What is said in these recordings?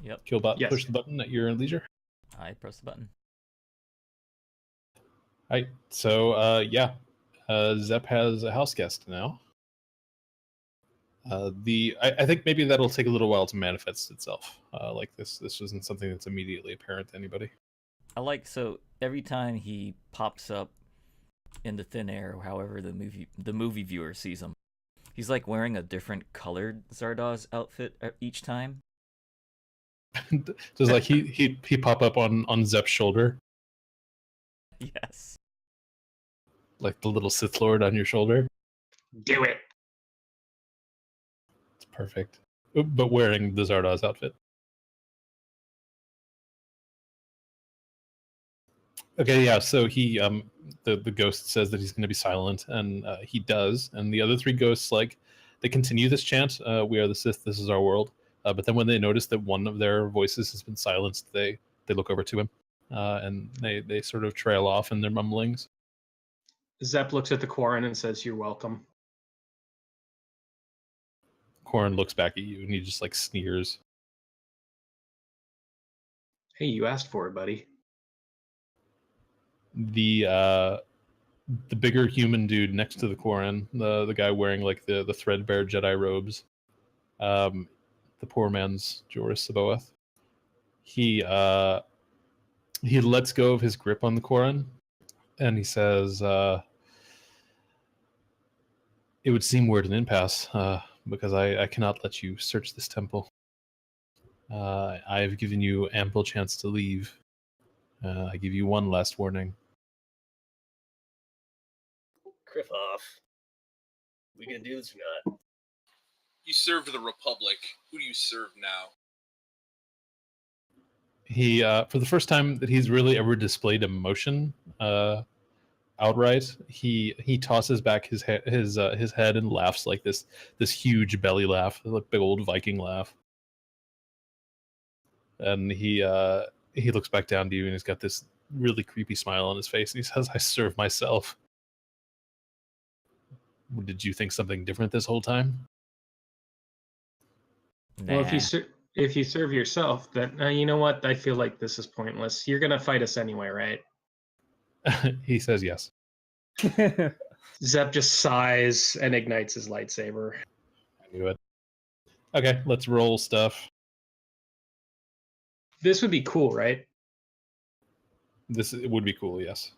Yep. Killbot, Yes. push the button at your leisure. I press the button. All right. So Zep has a house guest now. I think maybe that'll take a little while to manifest itself. Like this isn't something that's immediately apparent to anybody. I like so every time he pops up in the thin air, however the movie viewer sees him, he's like wearing a different colored Zardoz outfit each time. Just like he pop up on Zep's shoulder, Yes. like the little Sith Lord on your shoulder. Do it. It's perfect. But wearing the Zardoz outfit. Okay, yeah. So he the ghost says that he's going to be silent, and he does. And the other three ghosts they continue this chant. We are the Sith. This is our world. But then when they notice that one of their voices has been silenced, they look over to him, and they sort of trail off in their mumblings. Zep looks at the Quarren and says, "You're welcome." Corrin looks back at you, and he just like sneers. Hey, you asked for it, buddy. The bigger human dude next to the Quarren, the guy wearing like the threadbare Jedi robes, the poor man's Joris Saboeth. He lets go of his grip on the Quarren, and he says, "It would seem we're at an impasse because I cannot let you search this temple. I have given you ample chance to leave. I give you one last warning." Krivoff, we gonna do this or not? You served the Republic. Who do you serve now? He, for the first time that he's really ever displayed emotion outright, he tosses back his head and laughs like this huge belly laugh, like big old Viking laugh. And he looks back down to you, and he's got this really creepy smile on his face, and he says, "I serve myself. Did you think something different this whole time?" Nah. Well, if you serve yourself, then you know what? I feel like this is pointless. You're gonna fight us anyway, right? He says yes. Zep just sighs and ignites his lightsaber. I knew it. Okay, let's roll stuff. This would be cool, right? This would be cool, yes.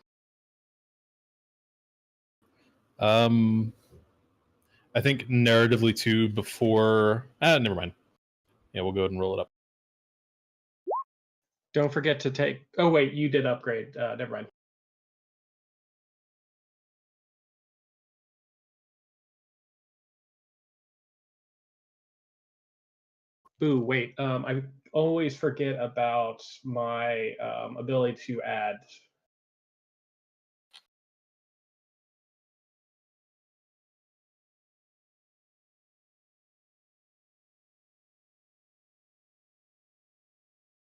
I think narratively too before. Never mind. Yeah, we'll go ahead and roll it up. Don't forget to take. Oh wait, you did upgrade. Never mind. Ooh, wait. I always forget about my ability to add.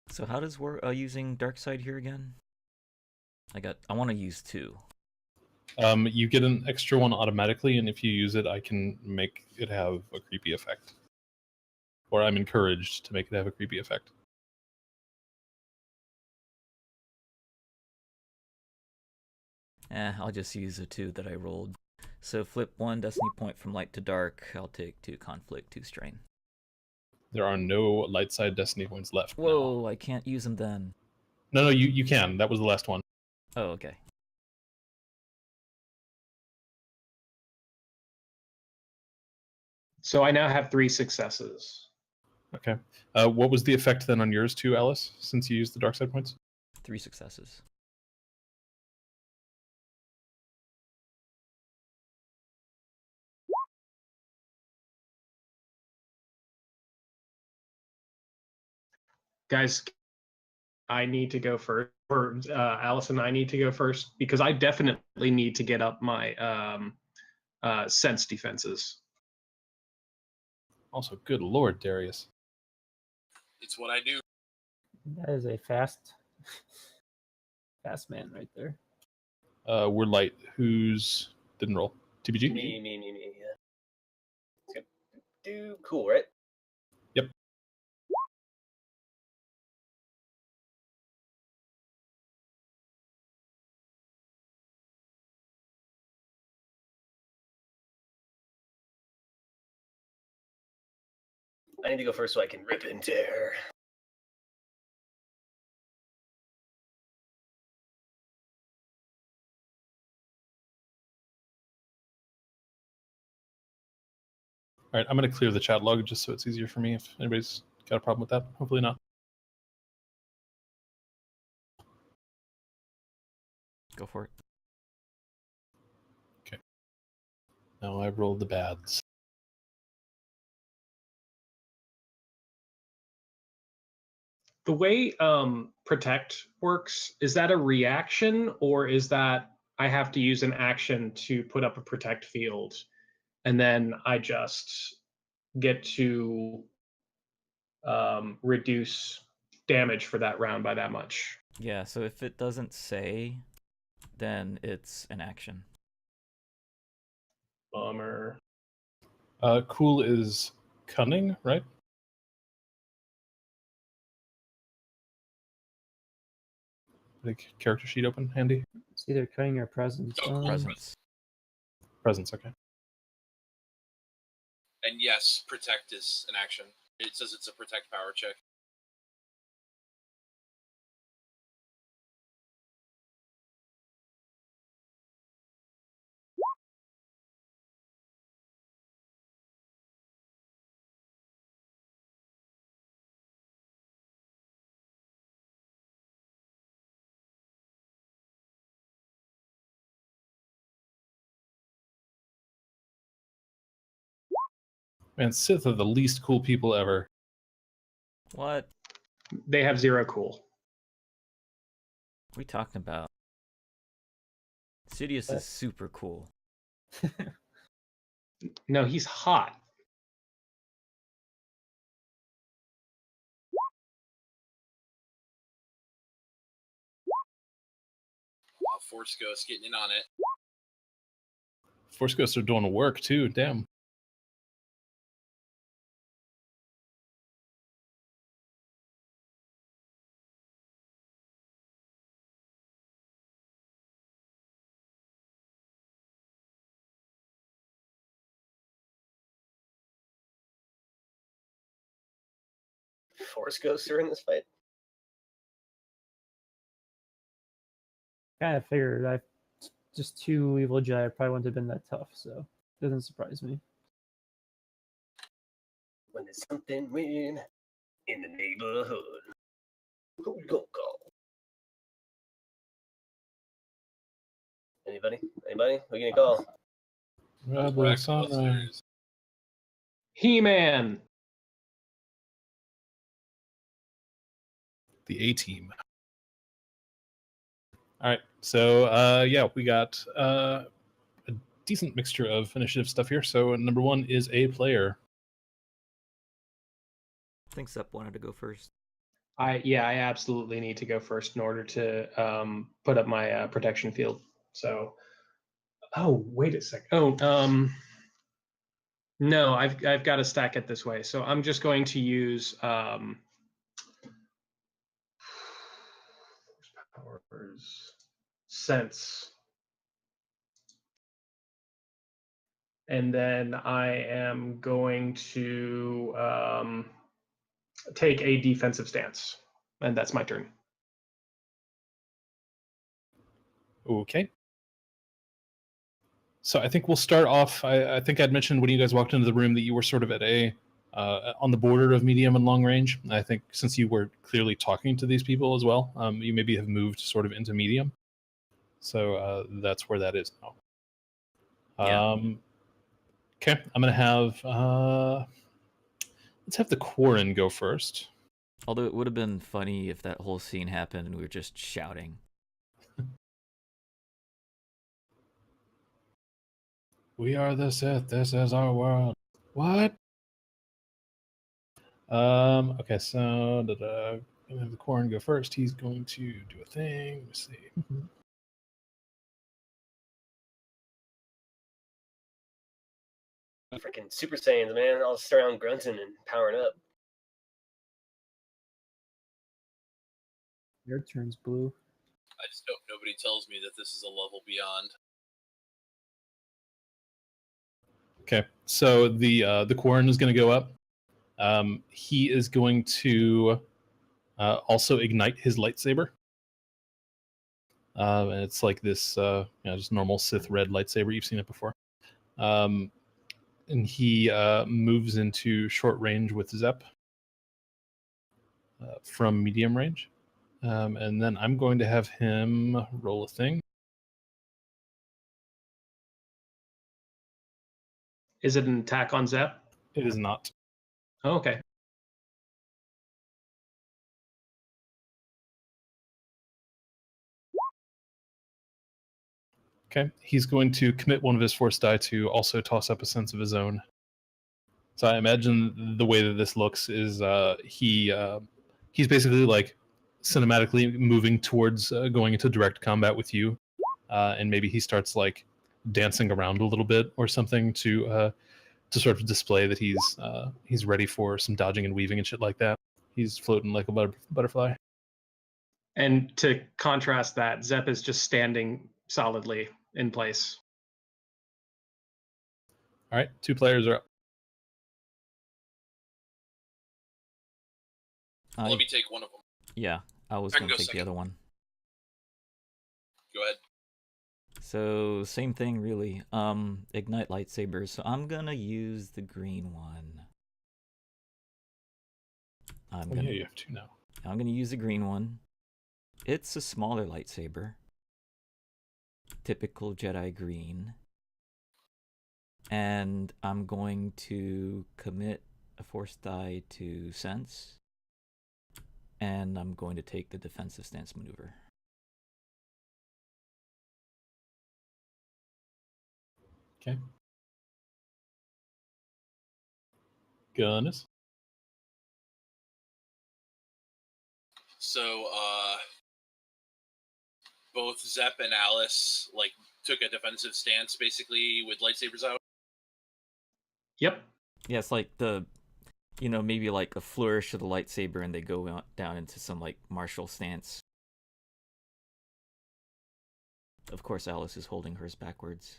So how does work using dark side here again? I want to use 2. You get an extra one automatically, and if you use it, I can make it have a creepy effect. Or I'm encouraged to make it have a creepy effect. I'll just use the 2 that I rolled. So flip 1 destiny point from light to dark. I'll take 2 conflict, 2 strain. There are no light side destiny points left. Whoa, I can't use them then. No, you can. That was the last one. Oh, okay. So I now have 3 successes. Okay. What was the effect then on yours too, Alice, since you used the dark side points? 3 successes. Guys, I need to go first, or Alice and I need to go first, because I definitely need to get up my sense defenses. Also, good lord, Darius. It's what I do. That is a fast man right there. We're light. Who's didn't roll? TBG? Me. Yeah. It's gonna do cool, right? Yep. I need to go first so I can rip and tear. All right, I'm going to clear the chat log just so it's easier for me if anybody's got a problem with that. Hopefully not. Go for it. Now I rolled the bads. The way protect works, is that a reaction or is that I have to use an action to put up a protect field and then I just get to reduce damage for that round by that much? Yeah, so if it doesn't say, then it's an action. Bummer. Cool is cunning, right? Like character sheet open, handy. It's either cutting or presence. Presence. Presence, okay. And yes, protect is an action. It says it's a protect power check. Man, Sith are the least cool people ever. What? They have 0 cool. What are we talking about? Sidious is super cool. No, he's hot. Force Ghost getting in on it. Force Ghosts are doing work too, damn. Force Ghosts are in this fight. Kind of figured I just 2 evil Jedi probably wouldn't have been that tough, so it doesn't surprise me. When there's something weird in the neighborhood, who we gonna call? Anybody? Anybody? Who you gonna call? Rebel Rack Sunrise. Busters. He-Man. The A-Team. All right, so yeah, we got a decent mixture of initiative stuff here. So number 1 is a player. I think Sep wanted to go first. I absolutely need to go first in order to put up my protection field. So, oh, wait a sec. Oh, no, I've got to stack it this way. So I'm just going to use powers, sense, and then I am going to take a defensive stance, and that's my turn. Okay. So I think we'll start off. I think I'd mentioned when you guys walked into the room that you were sort of at a on the border of medium and long range. I think since you were clearly talking to these people as well, you maybe have moved sort of into medium. So that's where that is now. Yeah. Okay, I'm gonna have let's have the Quarren go first. Although it would have been funny if that whole scene happened and we were just shouting. We are the Sith. This is our world. What? Okay, so I'm gonna have the Quarren go first. He's going to do a thing. Let's see. Freaking Super Saiyans, man. I'll start around grunting and powering up. Your turn's blue. I just hope nobody tells me that this is a level beyond. Okay, so the Quarren is going to go up. He is going to also ignite his lightsaber. And it's like this, just normal Sith red lightsaber. You've seen it before. And he moves into short range with Zep from medium range. And then I'm going to have him roll a thing. Is it an attack on Zep? It is not. Oh, okay. Okay. He's going to commit one of his force die to also toss up a sense of his own. So I imagine the way that this looks is he's basically like cinematically moving towards going into direct combat with you, and maybe he starts like dancing around a little bit or something to sort of display that he's ready for some dodging and weaving and shit like that. He's floating like a butterfly. And to contrast that, Zep is just standing solidly in place. All right, 2 players are up. Let me take one of them. Yeah, I was I can going to go take the second. other one. Go ahead. So same thing really. Ignite lightsabers. So I'm gonna use the green one. Yeah, you have 2 now. I'm gonna use the green one. It's a smaller lightsaber. Typical Jedi green. And I'm going to commit a force die to sense. And I'm going to take the defensive stance maneuver. Okay. Gunness. So, both Zep and Alice like took a defensive stance, basically with lightsabers out. Yep. Yeah, it's like maybe like a flourish of the lightsaber and they go down into some like martial stance. Of course, Alice is holding hers backwards.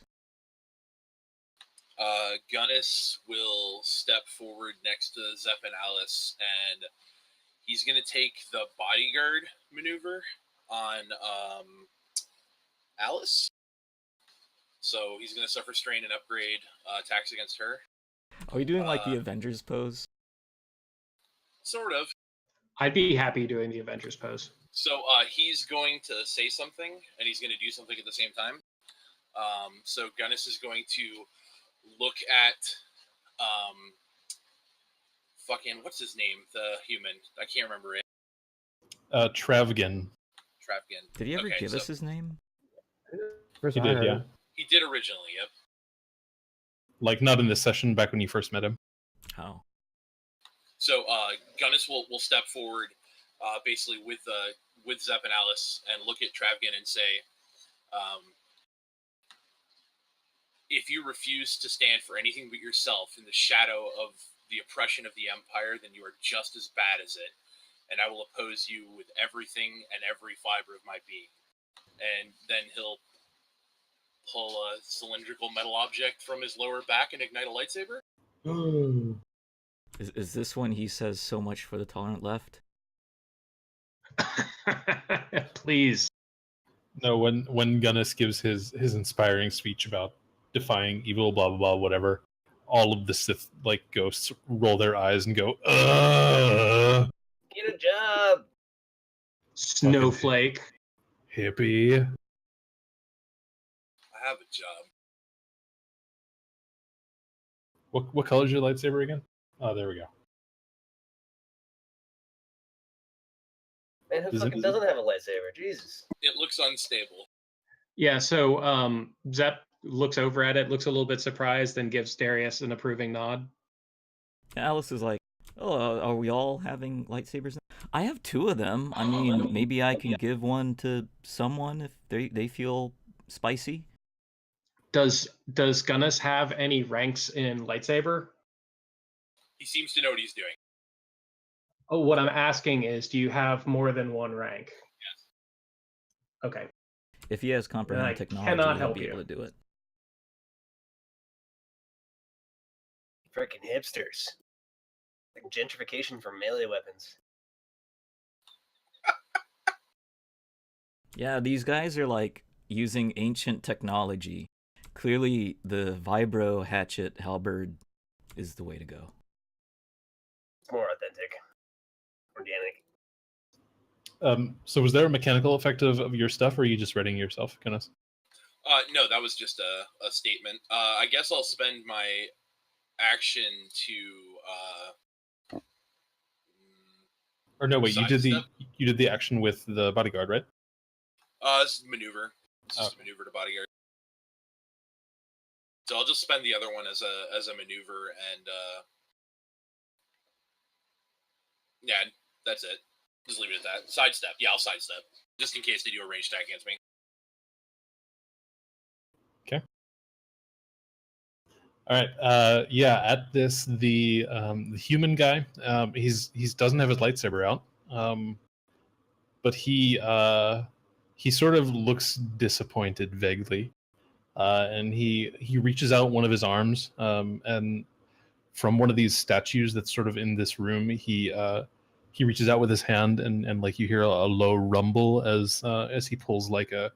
Gunnis will step forward next to Zep and Alice, and he's going to take the bodyguard maneuver on Alice. So he's going to suffer strain and upgrade attacks against her. Are we doing like the Avengers pose? Sort of. I'd be happy doing the Avengers pose. So he's going to say something, and he's going to do something at the same time. So Gunnis is going to look at fucking what's his name? The human. I can't remember it. Travgan. Travgan. Did he ever Okay, give so us his name? First He I did, heard. yeah. He did originally. Yep. Like not in this session, back when you first met him. Oh. So Gunnis will step forward, basically with Zep and Alice, and look at Travgan and say, if you refuse to stand for anything but yourself in the shadow of the oppression of the Empire, then you are just as bad as it, and I will oppose you with everything and every fiber of my being. And then he'll pull a cylindrical metal object from his lower back and ignite a lightsaber. Is this when he says so much for the tolerant left? Please. No, when Gunnis gives his inspiring speech about defying evil, blah blah blah, whatever, all of the Sith like ghosts roll their eyes and go, "Ugh, Get a job. Snowflake. hippie." I have a job. What color is your lightsaber again? Oh, there we go. Man, who Is it- fucking doesn't have a lightsaber? Jesus. It looks unstable. Yeah, so Zep looks over at it, looks a little bit surprised, and gives Darius an approving nod. Alice is like, "Oh, are we all having lightsabers? I have 2 of them. I mean, maybe I can give one to someone if they feel spicy." Does Gunnis have any ranks in lightsaber? He seems to know what he's doing. Oh, what I'm asking is, do you have more than one rank? Yes. Okay. If he has I comprehend technology, cannot he'll help be you. able to do it. Freaking hipsters. Like gentrification for melee weapons. Yeah, these guys are like using ancient technology. Clearly, the vibro hatchet halberd is the way to go. It's more authentic, organic. So was there a mechanical effect of your stuff, or are you just reading yourself, Guinness? No, that was just a statement. I guess I'll spend my action to Or no, wait, you did sidestep. the action with the bodyguard, right? This is maneuver. It's just a maneuver to bodyguard. So I'll just spend the other one as a maneuver, and yeah, that's it. Just leave it at that. Sidestep. Yeah, I'll sidestep just in case they do a range attack against me. All right. Yeah. At this, the human guy, he doesn't have his lightsaber out, but he sort of looks disappointed vaguely, and he reaches out one of his arms, and from one of these statues that's sort of in this room, he reaches out with his hand, and like you hear a low rumble as he pulls like a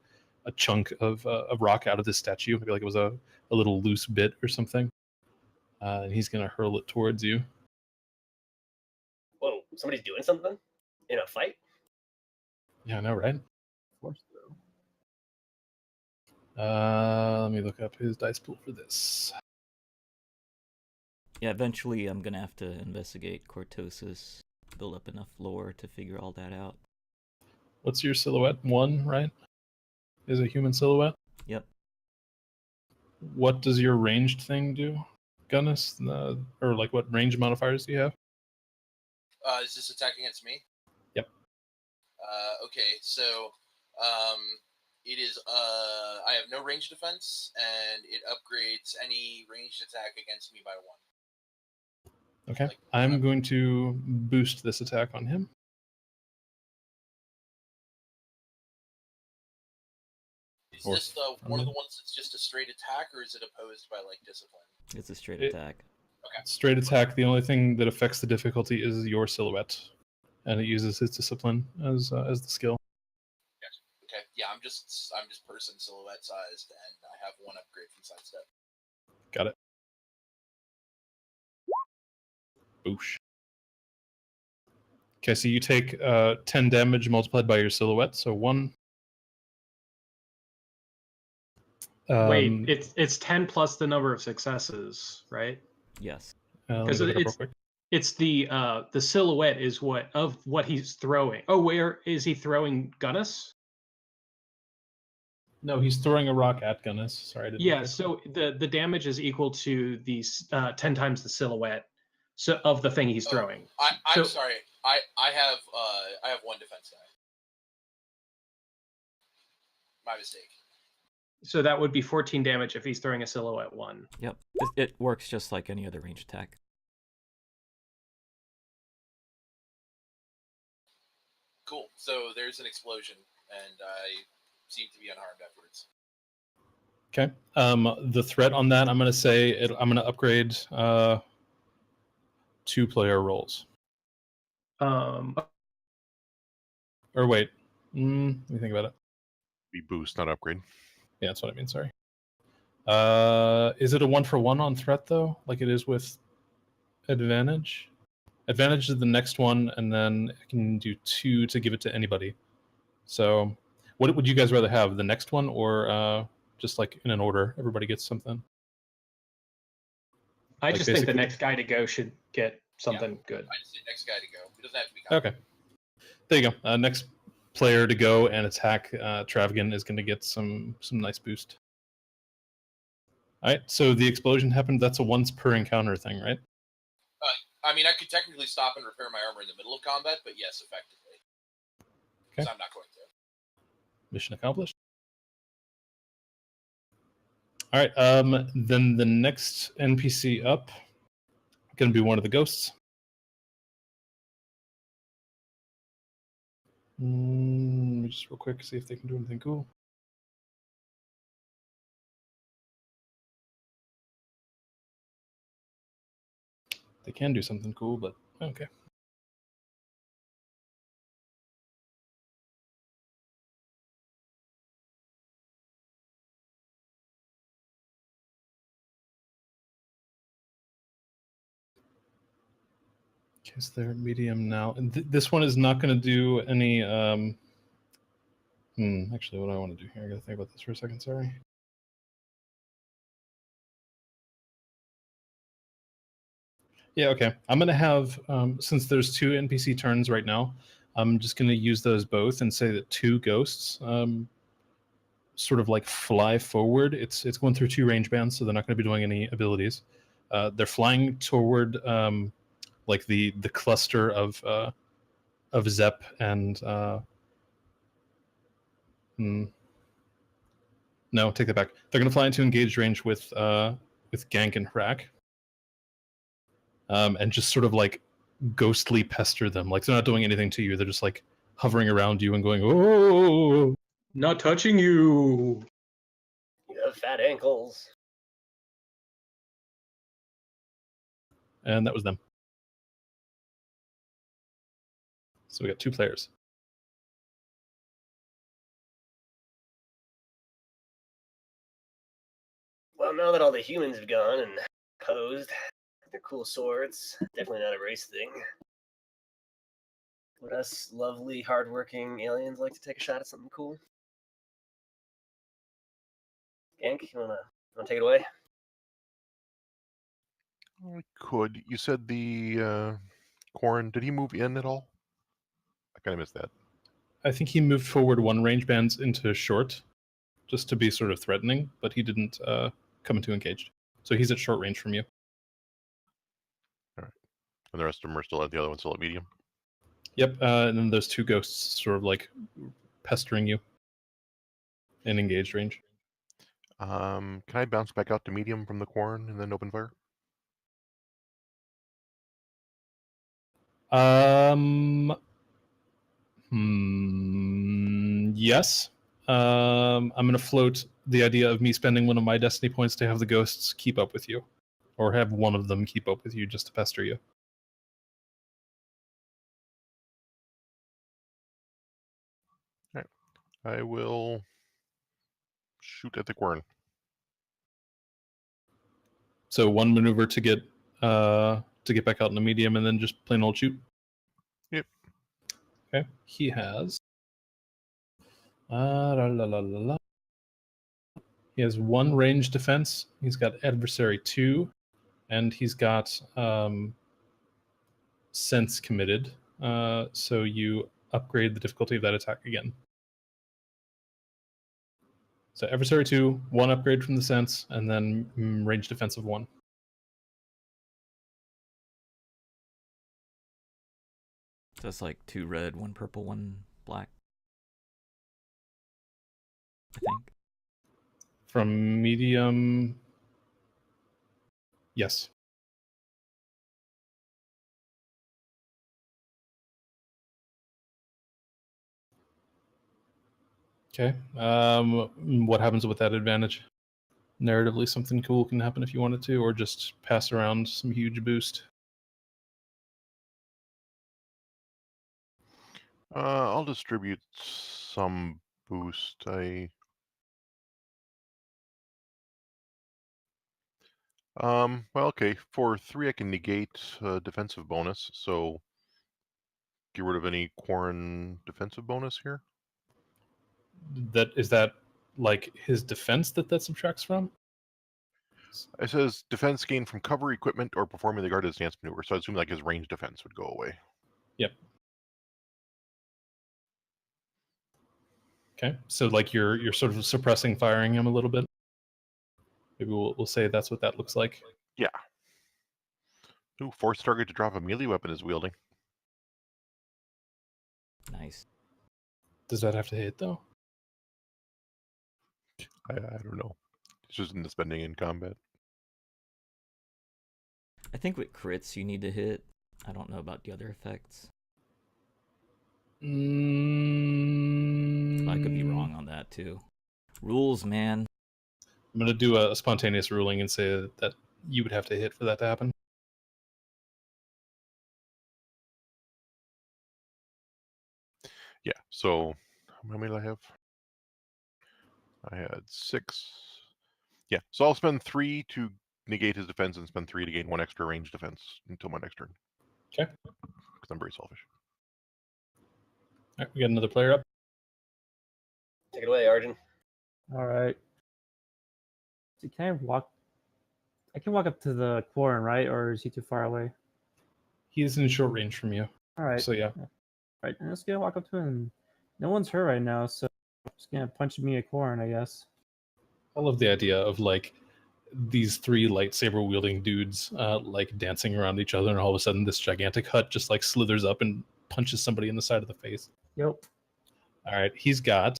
chunk of rock out of this statue, maybe like it was a little loose bit or something. And he's gonna hurl it towards you. Whoa, somebody's doing something in a fight? Yeah, I know, right? Force throw. Let me look up his dice pool for this. Yeah, eventually I'm gonna have to investigate Cortosis, build up enough lore to figure all that out. What's your silhouette? 1, right? Is a human silhouette? Yep. What does your ranged thing do, Gunnis? Or like what range modifiers do you have? Is this attack against me? Yep. Okay, so it is I have no range defense, and it upgrades any ranged attack against me by 1. Okay. I'm going to boost this attack on him. Is this one of the ones that's just a straight attack, or is it opposed by like discipline? It's a straight attack. Okay. Straight attack. The only thing that affects the difficulty is your silhouette, and it uses his discipline as the skill. Gotcha. Okay. Yeah, I'm just person silhouette sized, and I have 1 upgrade from sidestep. Got it. Boosh. Okay, so you take 10 damage multiplied by your silhouette, so 1. Wait, it's 10 plus the number of successes, right? Yes. Let me 'Cause look it up real it's- quick. It's the silhouette is what he's throwing. Oh, where is he throwing Gunnus? No, he's throwing a rock at Gunnis. Sorry, I didn't. Yeah, so the damage is equal to the 10 times the silhouette of the thing he's throwing. I'm So- sorry. I have 1 defense die. My mistake. So that would be 14 damage if he's throwing a silhouette 1. Yep. It works just like any other range attack. Cool. So there's an explosion, and I seem to be unharmed afterwards. Okay. The threat on that, I'm going to say I'm going to upgrade 2-player roles. Or wait, let me think about it. Be boost, not upgrade. Yeah, that's what I mean. Sorry. Is it a 1-for-1 on threat though, like it is with advantage? Advantage is the next one, and then I can do 2 to give it to anybody. So, what would you guys rather have, the next one or just like in an order? Everybody gets something. I Like just think the basically- next guy to go should get something good. I just say next guy to go. It doesn't have to be. Okay. There you go. Next player to go and attack Travagan is going to get some nice boost. All right. So the explosion happened. That's a once per encounter thing, right? I mean, I could technically stop and repair my armor in the middle of combat, but yes, effectively. Because I'm not going to. Mission accomplished. All right. Then the next NPC up going to be one of the ghosts. Let me just real quick see if they can do anything cool. They can do something cool, but Okay. Okay, so they're medium now. And this one is not going to do any. Actually, what do I want to do here? I got to think about this for a second. Sorry. Yeah, okay. I'm going to have, since there's 2 NPC turns right now, I'm just going to use those both and say that 2 ghosts sort of like fly forward. It's going through 2 range bands, so they're not going to be doing any abilities. They're flying toward like the cluster of Zep and no, take that back. They're going to fly into engaged range with Gank and Hrak, and just sort of like ghostly pester them. Like they're not doing anything to you. They're just like hovering around you and going, "Oh, Not touching you. You have fat ankles. and that was them. So we got 2 players. Well, now that all the humans have gone and posed with their cool swords, definitely not a race thing. Would us lovely, hardworking aliens like to take a shot at something cool? Gank, you wanna take it away? I could. You said the Corrin, did he move in at all? I kind of missed that. I think he moved forward 1 range bands into short, just to be sort of threatening, but he didn't come into engaged. So he's at short range from you. And the rest of them are still at the other one, still at medium. Yep, and then there's 2 ghosts sort of like pestering you in engaged range. Can I bounce back out to medium from the Corrin and then open fire? Yes. I'm going to float the idea of me spending one of my destiny points to have the ghosts keep up with you, or have one of them keep up with you just to pester you. I will shoot at the Corrin. So 1 maneuver to get back out in the medium, and then just plain old shoot. Yep. Okay. He has. He has 1 range defense. He's got adversary 2, and he's got sense committed. So you upgrade the difficulty of that attack again. So adversary 2, 1 upgrade from the sense, and then range defense of 1. So that's like 2 red, 1 purple, 1 black, I think. From medium, yes. Okay. What happens with that advantage? Narratively, something cool can happen if you wanted to, or just pass around some huge boost. I'll distribute some boost. Well, okay. For 3, I can negate defensive bonus. So get rid of any Corrin defensive bonus here. Is that like his defense that subtracts from? It says defense gained from cover, equipment, or performing the guarded stance maneuver. So I assume like his range defense would go away. Yep. Okay. So like you're sort of suppressing firing him a little bit. Maybe we'll say that's what that looks like. Yeah. Ooh, force target to drop a melee weapon is wielding. Nice. Does that have to hit though? I don't know. It's just in the spending in combat. I think with crits you need to hit. I don't know about the other effects. I could be wrong on that too. Rules, man. I'm gonna do a spontaneous ruling and say that you would have to hit for that to happen. Yeah. So how many did I have? I had 6. Yeah. So I'll spend 3 to negate his defense and spend 3 to gain 1 extra range defense until my next turn. Okay. Because I'm very selfish. All right, we got another player up. Take it away, Arjun. All right. So can I walk? I can walk up to the Quarren, right? Or is he too far away? He's in short range from you. All right. So yeah. Right. I'm just gonna walk up to him. No one's hurt right now, so I'm just gonna punch me a Quarren, I guess. I love the idea of like these 3 lightsaber wielding dudes like dancing around each other, and all of a sudden this gigantic hut just like slithers up and punches somebody in the side of the face. Yep. All right, he's got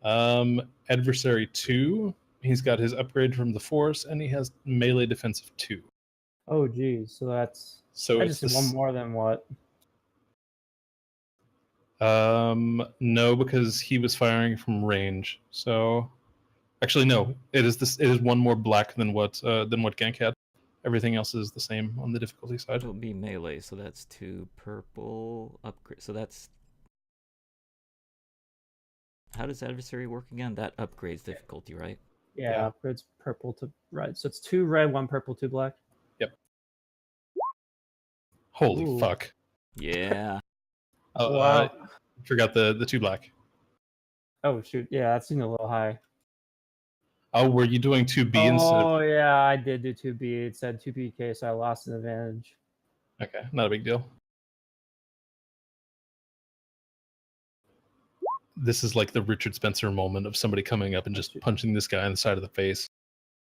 adversary 2. He's got his upgrade from the Force, and he has melee defensive 2. Oh, geez. So that's. So I it's just did one more than what? No, because he was firing from range. So actually, no. It is this. It is 1 more black than what Gank had. Everything else is the same on the difficulty side. It'll be melee, so that's 2 purple upgrade. So that's. How does adversary work again? That upgrades difficulty, right? Yeah, upgrades purple to red. So it's 2 red, 1 purple, 2 black. Holy Ooh. fuck! Yeah. Oh, Wow. forgot the 2 black. Oh shoot. Yeah, that seemed a little high. Oh, were you doing 2B instead of... Oh yeah, I did do 2B. It said 2PK, so I lost an advantage. Okay, not a big deal. This is like the Richard Spencer moment of somebody coming up and just punching this guy in the side of the face.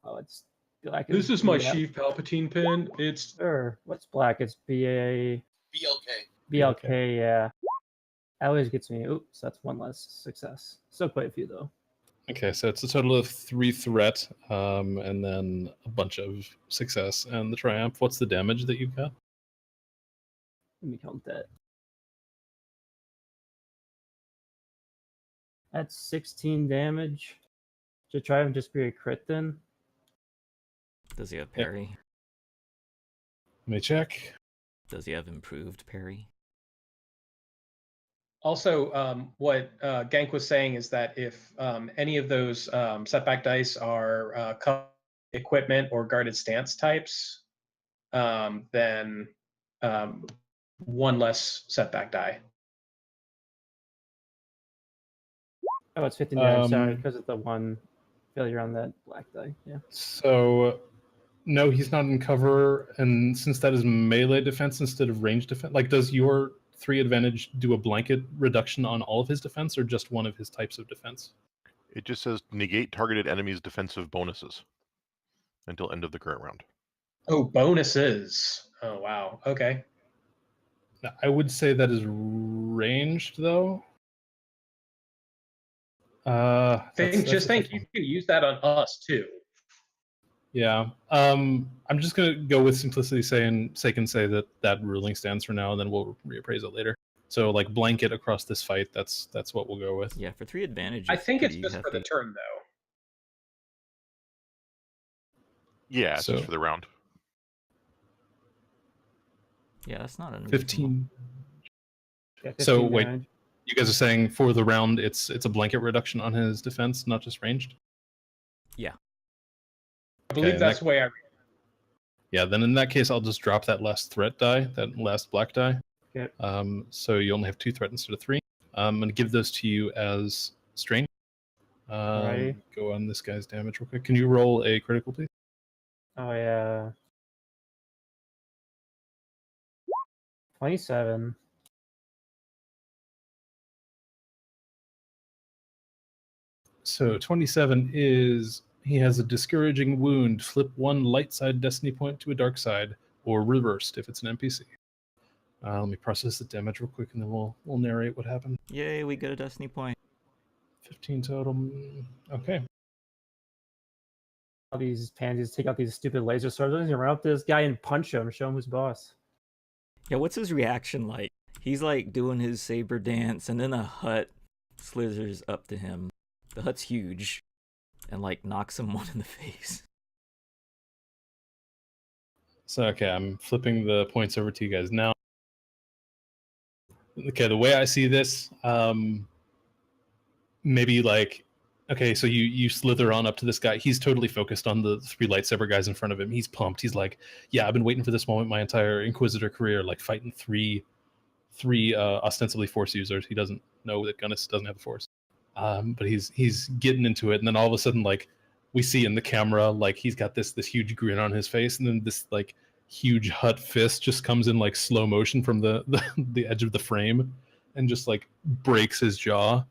Oh, it's black. This is my BF. Sheev Palpatine pin. It's Sure. What's black? It's BLK. BLK. Yeah. That always gets me. Oops, that's 1 less success. Still quite a few though. Okay, so it's a total of 3 threat, and then a bunch of success. And the triumph, what's the damage that you've got? Let me count that. That's 16 damage. Should try and just be a crit then. Does he have parry? Let me check. Does he have improved parry? also what Gank was saying is that if any of those setback dice are equipment or guarded stance types, then 1 less setback die. Oh, it's 15 damage. Sorry, because of the 1 failure on that black die. Yeah. So, no, he's not in cover, and since that is melee defense instead of range defense, like, does your 3 advantage do a blanket reduction on all of his defense, or just one of his types of defense? It just says negate targeted enemies' defensive bonuses until end of the current round. Oh, bonuses. Oh, wow. Okay. Now, I would say that is ranged, though. Just think you can use that on us too. Yeah. I'm just gonna go with simplicity sake and say that ruling stands for now, and then we'll reappraise it later. So like blanket across this fight, that's what we'll go with. Yeah, for 3 advantage. I think it's just for the turn though. Yeah, it's So- just for the round. Yeah, that's not unreasonable. 15. Yeah, So, 15 wait. damage. You guys are saying for the round, it's a blanket reduction on his defense, not just ranged? I believe Okay, that's the way I read it. Yeah, then in that case, I'll just drop that last threat die, that last black die. Okay. So you only have 2 threat instead of 3. I'm going to give those to you as strain. Alrighty. Go on this guy's damage real quick. Can you roll a critical, please? Oh yeah. 27. So 27 is he has a discouraging wound. Flip 1 light side destiny point to a dark side, or reversed if it's an NPC. Let me process the damage real quick, and then we'll narrate what happened. Yay, we get a destiny point. 15 total. Okay. All these pansies take out these stupid laser swords. Let's run up to this guy and punch him. Show him who's boss. Yeah, what's his reaction like? He's like doing his saber dance, and then a hut slithers up to him. The hut's huge, and like knocks him one in the face. So okay, I'm flipping the points over to you guys now. Okay, the way I see this, maybe like, okay, so you slither on up to this guy. He's totally focused on the 3 lightsaber guys in front of him. He's pumped. He's like, yeah, I've been waiting for this moment my entire Inquisitor career, like fighting three ostensibly Force users. He doesn't know that Gunnis doesn't have the Force, but he's getting into it. And then all of a sudden, like, we see in the camera, like, he's got this huge grin on his face, and then this like huge Hutt fist just comes in like slow motion from the edge of the frame and just like breaks his jaw.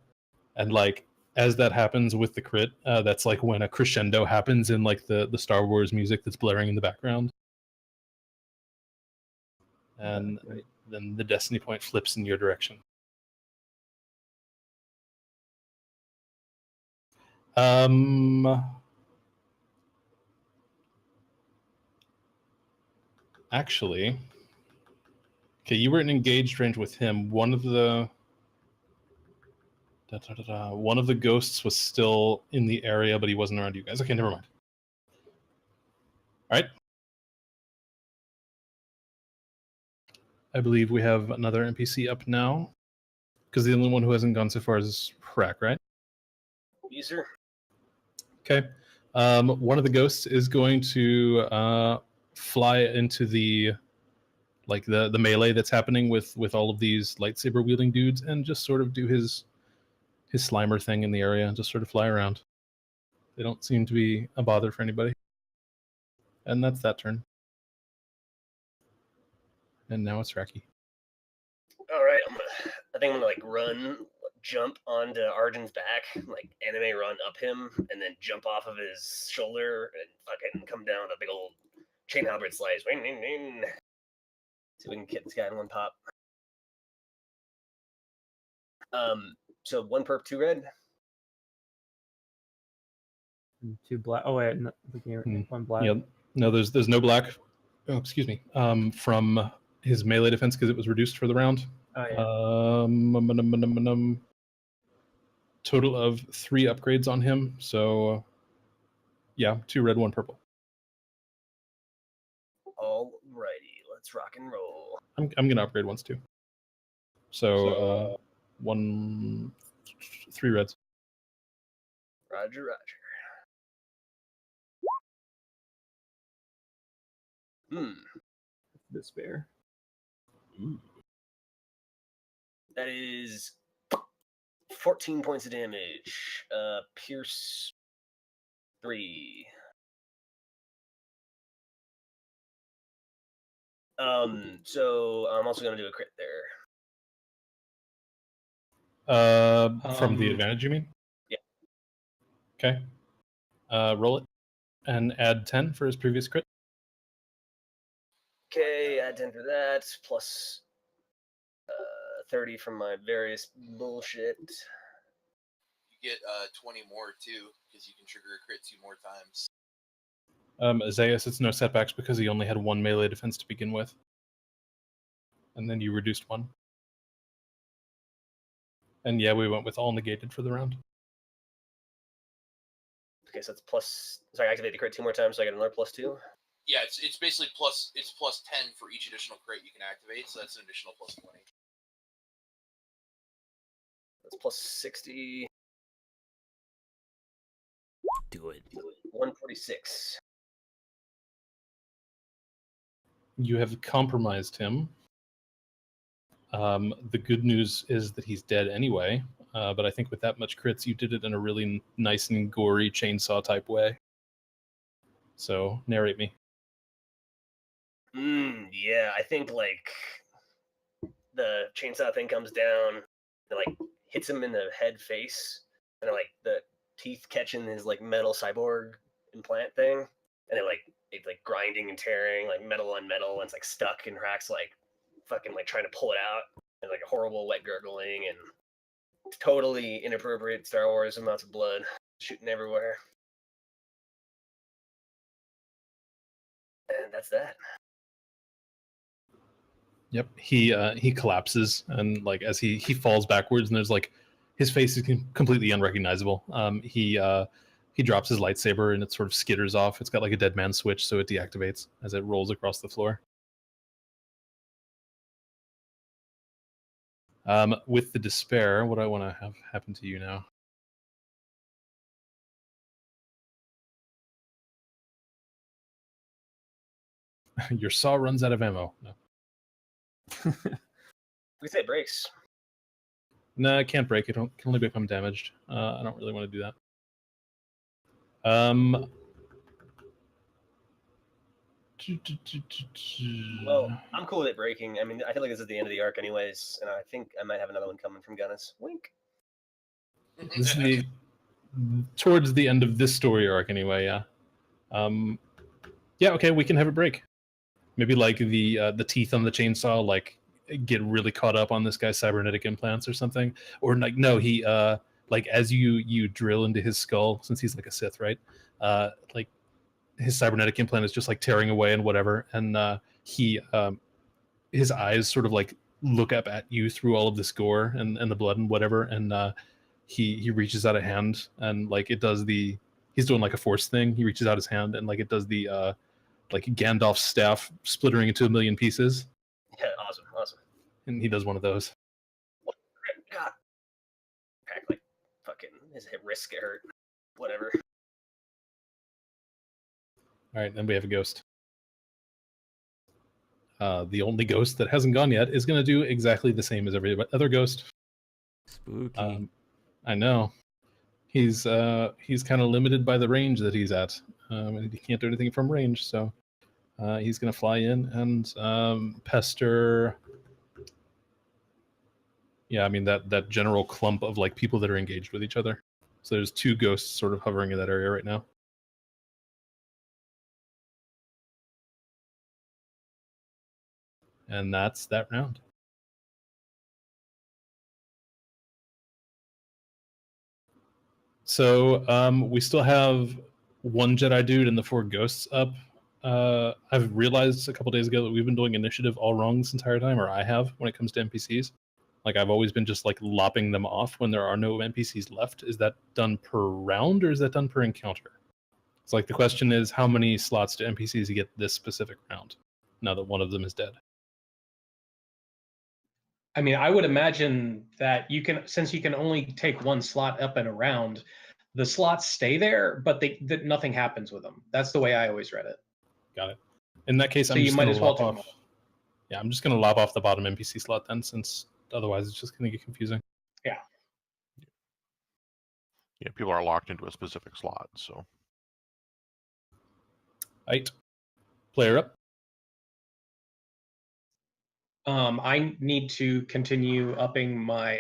And like as that happens with the crit, that's like when a crescendo happens in like the Star Wars music that's blaring in the background. And then the destiny point flips in your direction. Actually, okay, you were in engaged range with him. One of the ghosts was still in the area, but he wasn't around you guys. Okay, never mind. All right. I believe we have another NPC up now, because the only one who hasn't gone so far is Hrak, right? Yes, sir. Okay. One of the ghosts is going to fly into the melee that's happening with all of these lightsaber wielding dudes, and just sort of do his Slimer thing in the area and just sort of fly around. They don't seem to be a bother for anybody. And that's that turn. And now it's Raki. All right, I think I'm gonna like jump onto Arjun's back, like anime run up him, and then jump off of his shoulder and fucking come down a big old chain halberd slice. See if we can get this guy in one pop. So 1 perp, 2 red. 2 black. Oh wait, no, one black. Yeah, no, there's no black. Oh, excuse me. From his melee defense because it was reduced for the round. Oh yeah. Total of 3 upgrades on him. So, yeah, 2 red, 1 purple. Alrighty, let's rock and roll. I'm gonna upgrade once too. So 3 reds. Roger. Despair. Ooh. That is 14 points of damage. Pierce 3. So I'm also gonna do a crit there. From the advantage, you mean? Yeah. Okay. Roll it and add 10 for his previous crit. Okay, add 10 for that, plus 30 from my various bullshit. You get 20 more too, because you can trigger a crit 2 more times. Zaius, it's no setbacks because he only had 1 melee defense to begin with. And then you reduced 1. And yeah, we went with all negated for the round. Okay, so it's plus. Sorry, I activated the crit 2 more times, so I get another plus 2. Yeah, it's basically plus 10 for each additional crit you can activate, so that's an additional plus 20. That's plus 60. Do it. 146. You have compromised him. The good news is that he's dead anyway, but I think with that much crits, you did it in a really nice and gory chainsaw type way. So, narrate me. Yeah, I think like the chainsaw thing comes down and like hits him in the head face, and like the teeth catching his like metal cyborg implant thing, and it's like grinding and tearing like metal on metal, and it's like stuck, and Hrak's like fucking like trying to pull it out, and like a horrible wet gurgling and totally inappropriate Star Wars amounts of blood shooting everywhere. And that's that. Yep, he collapses, and like as he falls backwards, and there's like his face is completely unrecognizable. He drops his lightsaber, and it sort of skitters off. It's got like a dead man switch, so it deactivates as it rolls across the floor. With the despair, what do I want to have happen to you now? Your saw runs out of ammo. No. We say it breaks. No, it can't break. It can only become damaged. I don't really want to do that. Well, I'm cool with it breaking. I mean, I feel like this is the end of the arc, anyways, and I think I might have another one coming from Gunnis. Wink. This is towards the end of this story arc, anyway. Yeah. Yeah. Okay, we can have it break. Maybe like the teeth on the chainsaw, like get really caught up on this guy's cybernetic implants or something, or like no, he like as you drill into his skull, since he's like a Sith, right? Like his cybernetic implant is just like tearing away and whatever, and he his eyes sort of like look up at you through all of this gore and the blood and whatever, and he reaches out a hand and like it does the he's doing like a force thing. He reaches out his hand and like it does the like Gandalf's staff splittering into a million pieces. Yeah, awesome. And he does one of those. What? God. Pack like fucking his wrist get hurt. Whatever. All right, then we have a ghost. The only ghost that hasn't gone yet is going to do exactly the same as every other ghost. Spooky. I know. He's kind of limited by the range that he's at. And he can't do anything from range, so he's going to fly in and pester. Yeah, I mean that general clump of like people that are engaged with each other. So there's two ghosts sort of hovering in that area right now. And that's that round. So we still have one Jedi dude and the 4 ghosts up. I've realized a couple days ago that we've been doing initiative all wrong this entire time, or I have, when it comes to NPCs. Like I've always been just like lopping them off when there are no NPCs left. Is that done per round or is that done per encounter? It's like the question is how many slots do NPCs get this specific round now that one of them is dead? I mean, I would imagine that you can, since you can only take one slot up and around, the slots stay there, but that nothing happens with them. That's the way I always read it. Got it. In that case, So I'm you just might going as to well lop take them off. all. Yeah, I'm just going to lop off the bottom NPC slot then, since otherwise it's just going to get confusing. Yeah, people are locked into a specific slot, so. Right. Player up. I need to continue upping my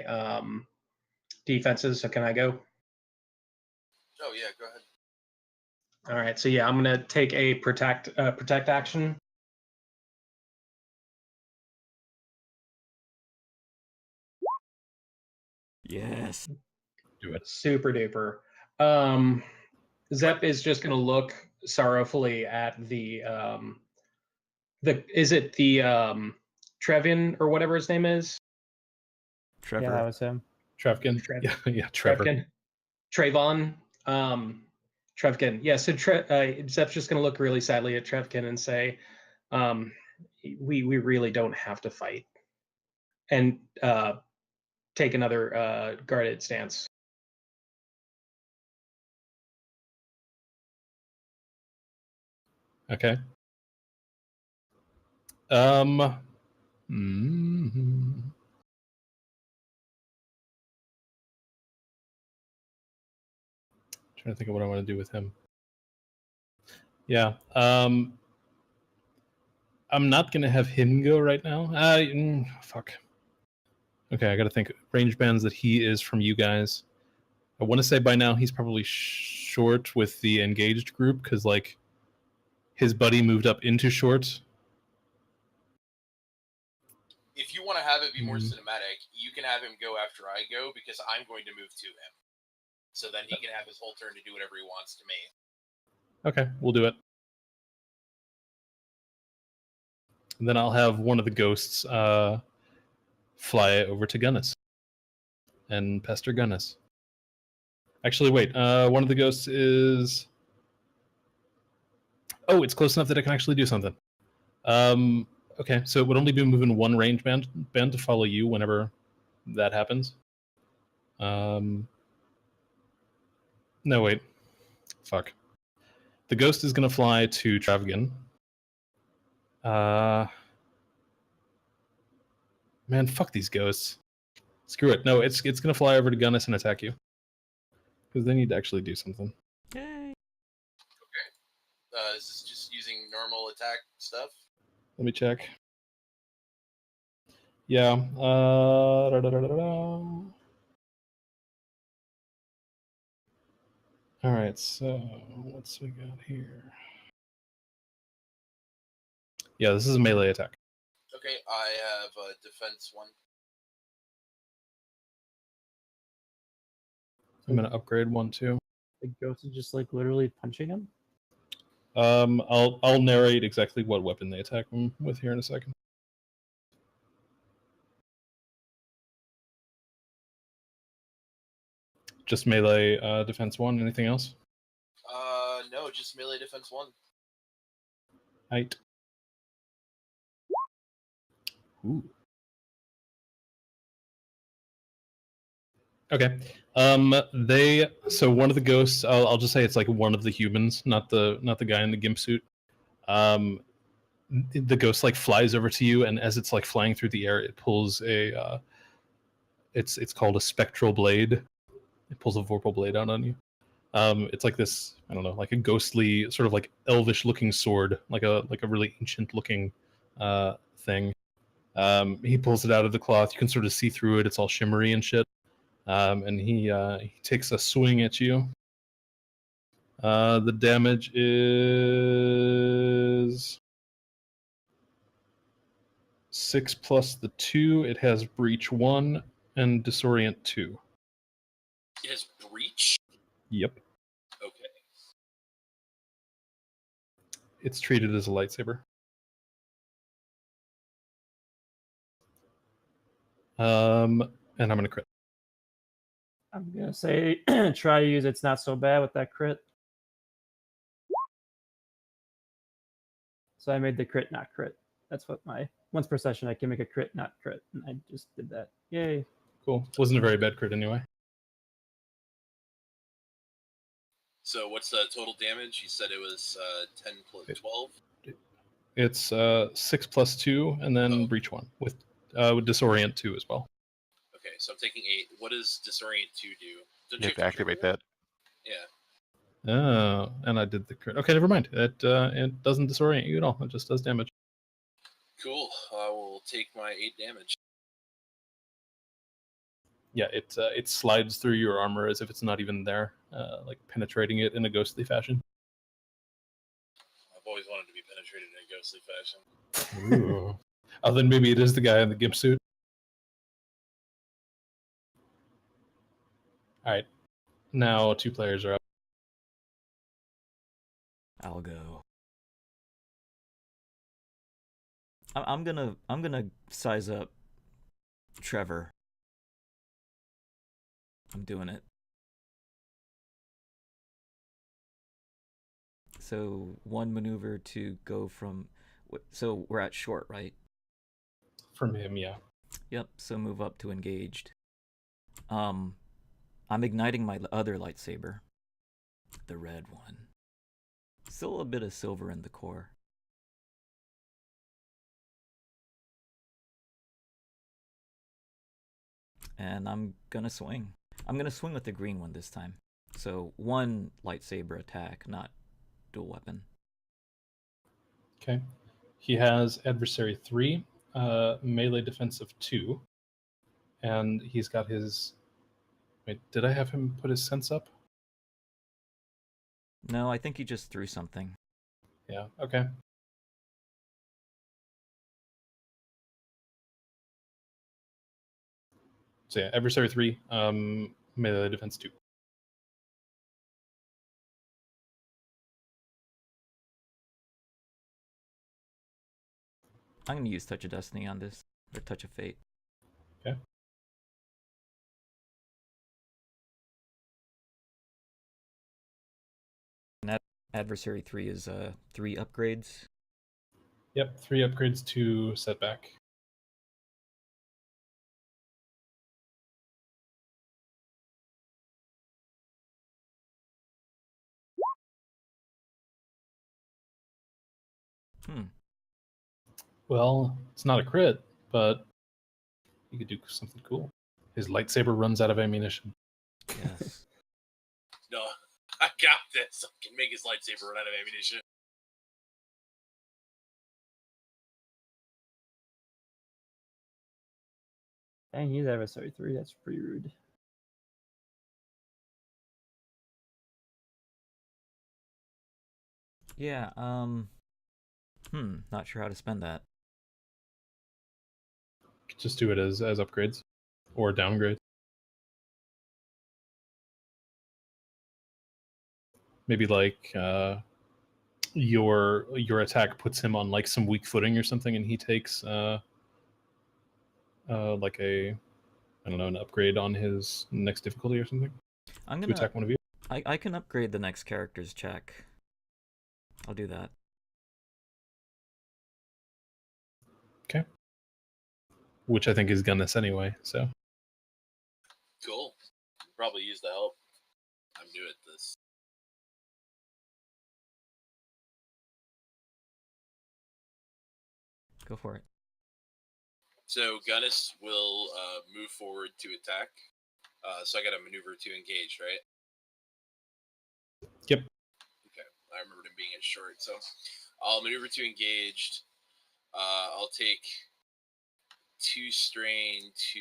defenses. So can I go? Oh yeah, go ahead. All right. So yeah, I'm gonna take a protect action. Yes. Do it. Super duper. Zep is just gonna look sorrowfully at the is it the Trevian or whatever his name is? Trevor. Yeah, that was him. Trevkin. Yeah, Trevor. Trevkin. Trayvon. Trevkin. Yeah, so Zep's just going to look really sadly at Trevkin and say, we really don't have to fight. And take another guarded stance. Okay. Trying to think of what I want to do with him. Yeah. I'm not gonna have him go right now. Fuck. Okay, I gotta think. Range bands that he is from you guys. I want to say by now he's probably short with the engaged group because like his buddy moved up into short. If you want to have it be more cinematic, you can have him go after I go because I'm going to move to him. So then he can have his whole turn to do whatever he wants to me. Okay, we'll do it. And then I'll have one of the ghosts fly over to Gunnis and pester Gunnis. Actually, wait. One of the ghosts is... Oh, it's close enough that I can actually do something. Okay, so it would only be moving one range band to follow you whenever that happens. No, wait. Fuck. The ghost is going to fly to Travagan. Man, fuck these ghosts. Screw it. No, it's going to fly over to Gunnis and attack you. Because they need to actually do something. Yay! Is this just using normal attack stuff? Let me check. Yeah. All right, so what's we got here? Yeah, this is a melee attack. Okay, I have a defense 1. I'm going to upgrade 1 too. The ghost is just like literally punching him. I'll narrate exactly what weapon they attack him with here in a second. Just melee defense 1. Anything else? No, just melee defense 1. Height. Ooh. Okay. So one of the ghosts, I'll just say it's like one of the humans, not the guy in the gimp suit. The ghost like flies over to you, and as it's like flying through the air, it pulls a it's called a spectral blade. It pulls a vorpal blade out on you. It's like this, I don't know, like a ghostly sort of like elvish looking sword, like a really ancient looking thing. He pulls it out of the cloth. You can sort of see through it. It's all shimmery and shit. And he takes a swing at you. The damage is 6 plus the 2. It has breach 1 and disorient 2. It has breach? Yep. Okay. It's treated as a lightsaber. And I'm gonna crit. I'm gonna say try to use it's not so bad with that crit. So I made the crit not crit. That's what my once per session I can make a crit not crit, and I just did that. Yay! Cool. Wasn't a very bad crit anyway. So what's the total damage? You said it was 10 plus 12? It's 6 plus 2 and then breach 1 with disorient 2 as well. Okay, so I'm taking 8. What does disorient 2 do? Don't You have to activate that. Yeah. Oh, and I did the crit. Okay, never mind. It doesn't disorient you at all. It just does damage. Cool. I will take my 8 damage. Yeah, it slides through your armor as if it's not even there, like penetrating it in a ghostly fashion. I've always wanted to be penetrated in a ghostly fashion. Ooh. Oh, then maybe it is the guy in the gimp suit. All right, now 2 players are up. I'll go. I'm gonna size up Trevor. I'm doing it. So 1 maneuver to go from. So we're at short, right? From him, yeah. Yep. So move up to engaged. I'm igniting my other lightsaber, the red one. Still a bit of silver in the core. And I'm gonna swing. I'm gonna swing with the green one this time. So 1 lightsaber attack, not dual weapon. Okay. He has adversary 3, melee defensive 2, and he's got his. Wait, did I have him put his sense up? No, I think he just threw something. Yeah. Okay. So yeah, adversary 3, melee defense 2. I'm gonna use Touch of Destiny on this, or Touch of Fate. Okay. And that adversary 3 is 3 upgrades. Yep, 3 upgrades, 2 setback. Well, it's not a crit, but you could do something cool. His lightsaber runs out of ammunition. Yes. No, I got this. I can make his lightsaber run out of ammunition. Dang, he's adversary 3. That's pretty rude. Yeah, not sure how to spend that. Just do it as upgrades or downgrades. Maybe like your attack puts him on like some weak footing or something, and he takes like a, I don't know, an upgrade on his next difficulty or something I'm to gonna attack one of you. I can upgrade the next character's check. I'll do that. Okay. Which I think is Gunnis anyway, so. Cool. Probably use the help. I'm new at this. Go for it. So Gunnis will move forward to attack. So I got to maneuver to engage, right? Yep. Okay. I remembered him being at short, so I'll maneuver to engaged. I'll take 2 strain to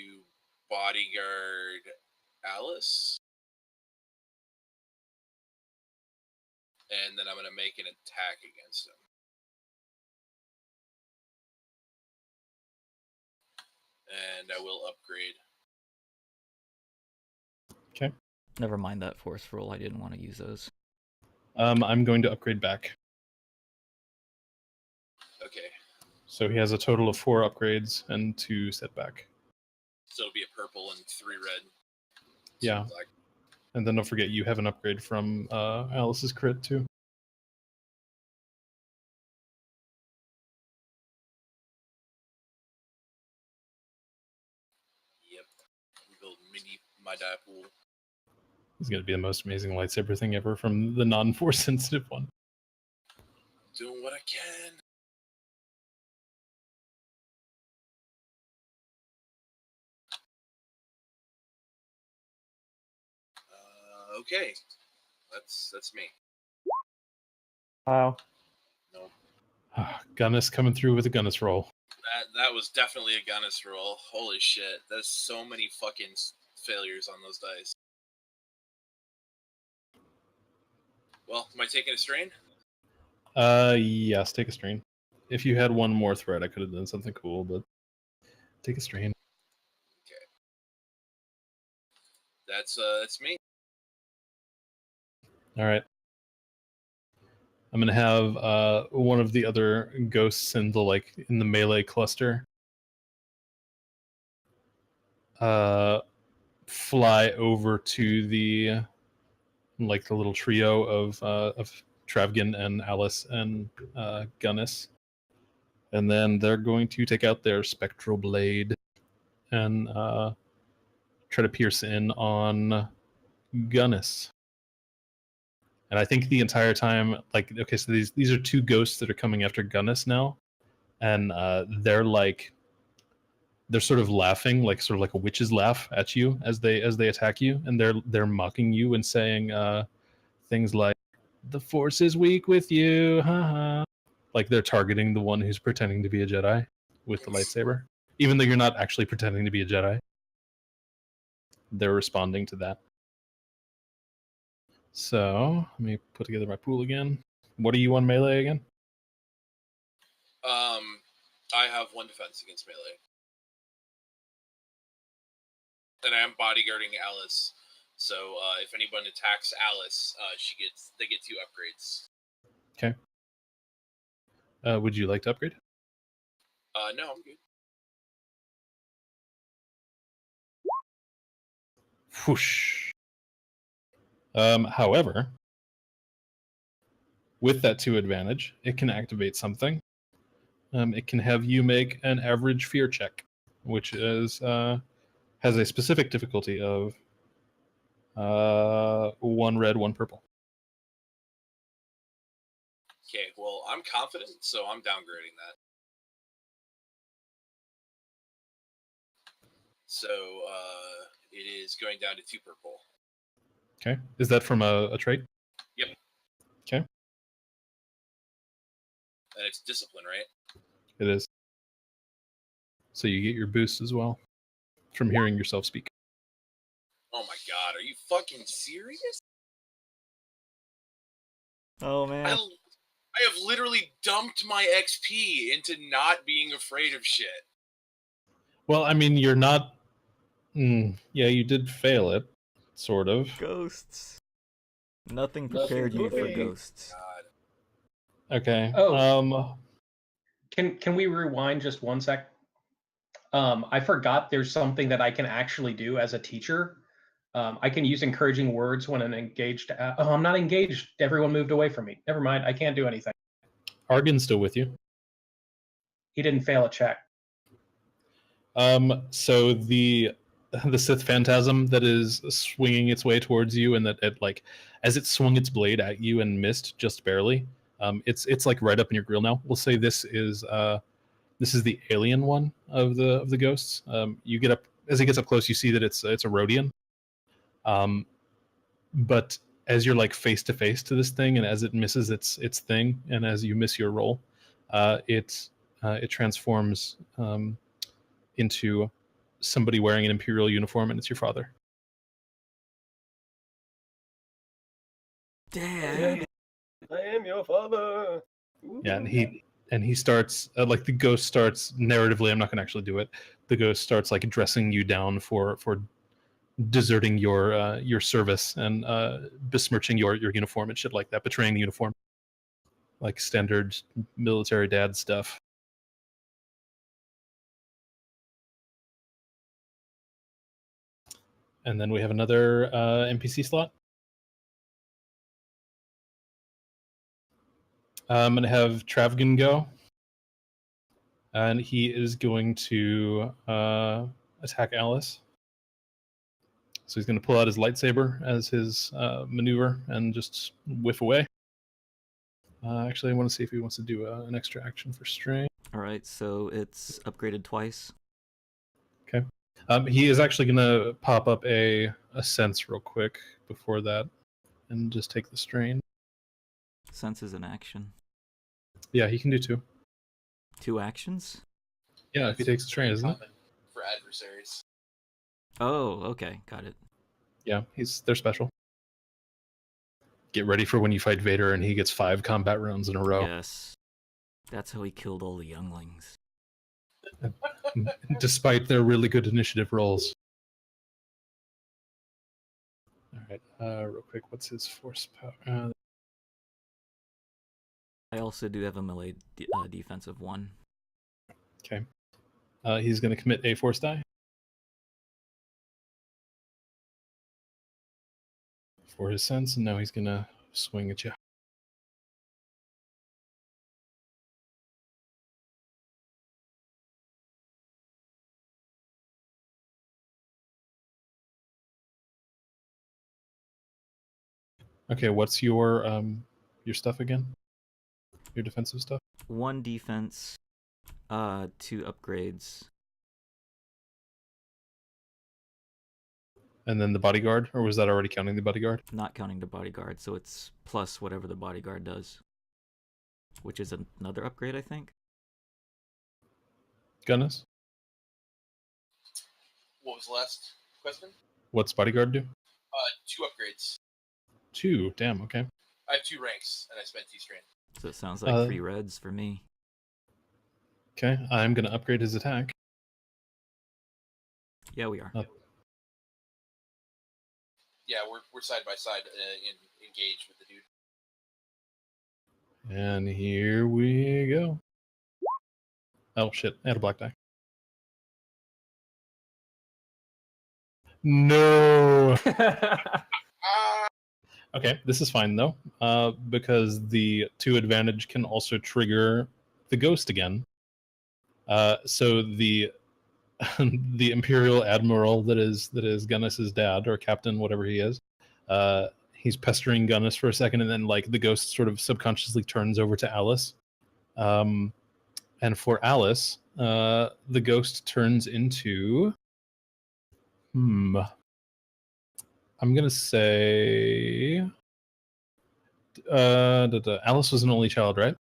bodyguard Alice. And then I'm going to make an attack against him. And I will upgrade. Okay. Never mind that force roll. I didn't want to use those. I'm going to upgrade back. Okay. So he has a total of 4 upgrades and 2 setback. So it'll be a purple and 3 red. Yeah. Black. And then don't forget you have an upgrade from Alice's crit too. Yep. Build my die pool. It's going to be the most amazing lightsaber thing ever from the non-force sensitive one. Doing what I can. Okay. That's me. Wow. No. Gunnis coming through with a Gunnis roll. That was definitely a Gunnis roll. Holy shit. There's so many fucking failures on those dice. Well, am I taking a strain? Yes, take a strain. If you had one more threat, I could have done something cool, but take a strain. Okay. That's me. All right. I'm gonna have one of the other ghosts in the melee cluster fly over to the little trio of Travgan and Alice and Gunnis, and then they're going to take out their spectral blade and try to pierce in on Gunnis. And I think the entire time, okay, so these are 2 ghosts that are coming after Gunnis now, and they're sort of laughing, sort of like a witch's laugh at you as they attack you, and they're mocking you and saying things like, "The Force is weak with you," haha. Like they're targeting the one who's pretending to be a Jedi with the lightsaber, even though you're not actually pretending to be a Jedi. They're responding to that. So let me put together my pool again. What are you on melee again? I have 1 defense against melee. And I am bodyguarding Alice. So if anyone attacks Alice, they get 2 upgrades. Okay. Would you like to upgrade? No, I'm good. Whoosh. However, with that 2 advantage, it can activate something. It can have you make an average fear check, which is has a specific difficulty of 1 red, 1 purple. Okay, well, Well, I'm confident, so I'm downgrading that. So it is going down to 2 purple. Okay. Is that from a trait? Yep. Okay. And it's discipline, right? It is. So you get your boost as well from hearing yourself speak. Oh my god, are you fucking serious? Oh man. I have literally dumped my XP into not being afraid of shit. Well, I mean, you're not. Yeah, you did fail it, sort of. Ghosts. Nothing prepared you for prepared. ghosts. God. Okay. Oh. Can we rewind just 1 sec? I forgot there's something that I can actually do as a teacher. I can use encouraging words when I'm engaged. Oh, I'm not engaged. Everyone moved away from me. Never mind. I can't do anything. Argon's still with you. He didn't fail a check. So the Sith phantasm that is swinging its way towards you, and that it, like, as it swung its blade at you and missed just barely, it's like right up in your grill now. We'll say this is the alien one of the ghosts. You get up as it gets up close, you see that it's a Rhodian. But as you're like face to face to this thing, and as it misses its thing, and as you miss your roll, it transforms into somebody wearing an Imperial uniform, and it's your father. Dad. I am your father. Yeah, and he starts like the ghost starts narratively. I'm not going to actually do it. The ghost starts like dressing you down for deserting your service and besmirching your uniform and shit like that, betraying the uniform, like standard military dad stuff. And then we have another NPC slot. I'm going to have Travgan go. And he is going to attack Alice. So he's going to pull out his lightsaber as his maneuver and just whiff away. Actually, I want to see if he wants to do an extra action for strain. Alright, so it's upgraded twice. Okay. He is actually going to pop up a sense real quick before that and just take the strain. Sense is an action. Yeah, he can do 2. 2 actions? Yeah, if he takes the strain, isn't it? Common for adversaries. Oh, okay, got it. Yeah, they're special. Get ready for when you fight Vader and he gets 5 combat rounds in a row. Yes. That's how he killed all the younglings. Despite their really good initiative rolls. All right, real quick, what's his force power? I also do have a melee defense of 1. Okay. He's going to commit a force die. For his sense, and now he's going to swing at you. Okay, what's your stuff again? Your defensive stuff? 1 defense, 2 upgrades. And then the bodyguard, or was that already counting the bodyguard? Not counting the bodyguard, so it's plus whatever the bodyguard does. Which is another upgrade, I think. Gunnis? What was the last question? What's bodyguard do? 2 upgrades. 2, damn, okay. I have 2 ranks, and I spent 2 strain. So it sounds like 3 reds for me. Okay, I'm going to upgrade his attack. Yeah, we are. Yeah, we're side by side engaged with the dude. And here we go. Oh shit, I had a black die. No! Okay, this is fine though, because the 2 advantage can also trigger the ghost again. So the the Imperial Admiral that is Gunnis's dad, or captain, whatever he is, he's pestering Gunnis for a second, and then like the ghost sort of subconsciously turns over to Alice. And for Alice, the ghost turns into. I'm gonna say. Alice was an only child, right?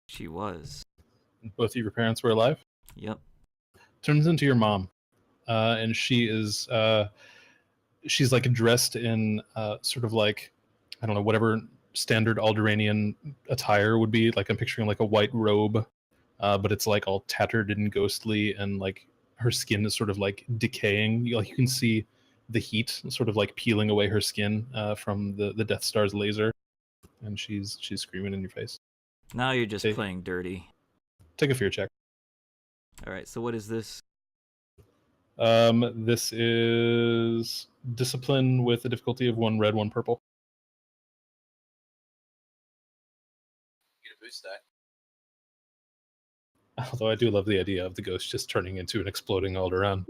She was. Both of your parents were alive. Yep. Turns into your mom, and she is. She's like dressed in sort of like, I don't know, whatever standard Alderanian attire would be. Like I'm picturing like a white robe, but it's like all tattered and ghostly, and like her skin is sort of like decaying. Like you can see the heat sort of like peeling away her skin from the Death Star's laser, and she's screaming in your face. Now you're just Take- playing dirty. Take a fear check. All right. So what is this? This is discipline with a difficulty of 1 red, 1 purple. Get a boost die. Although I do love the idea of the ghost just turning into an exploding Alderaan.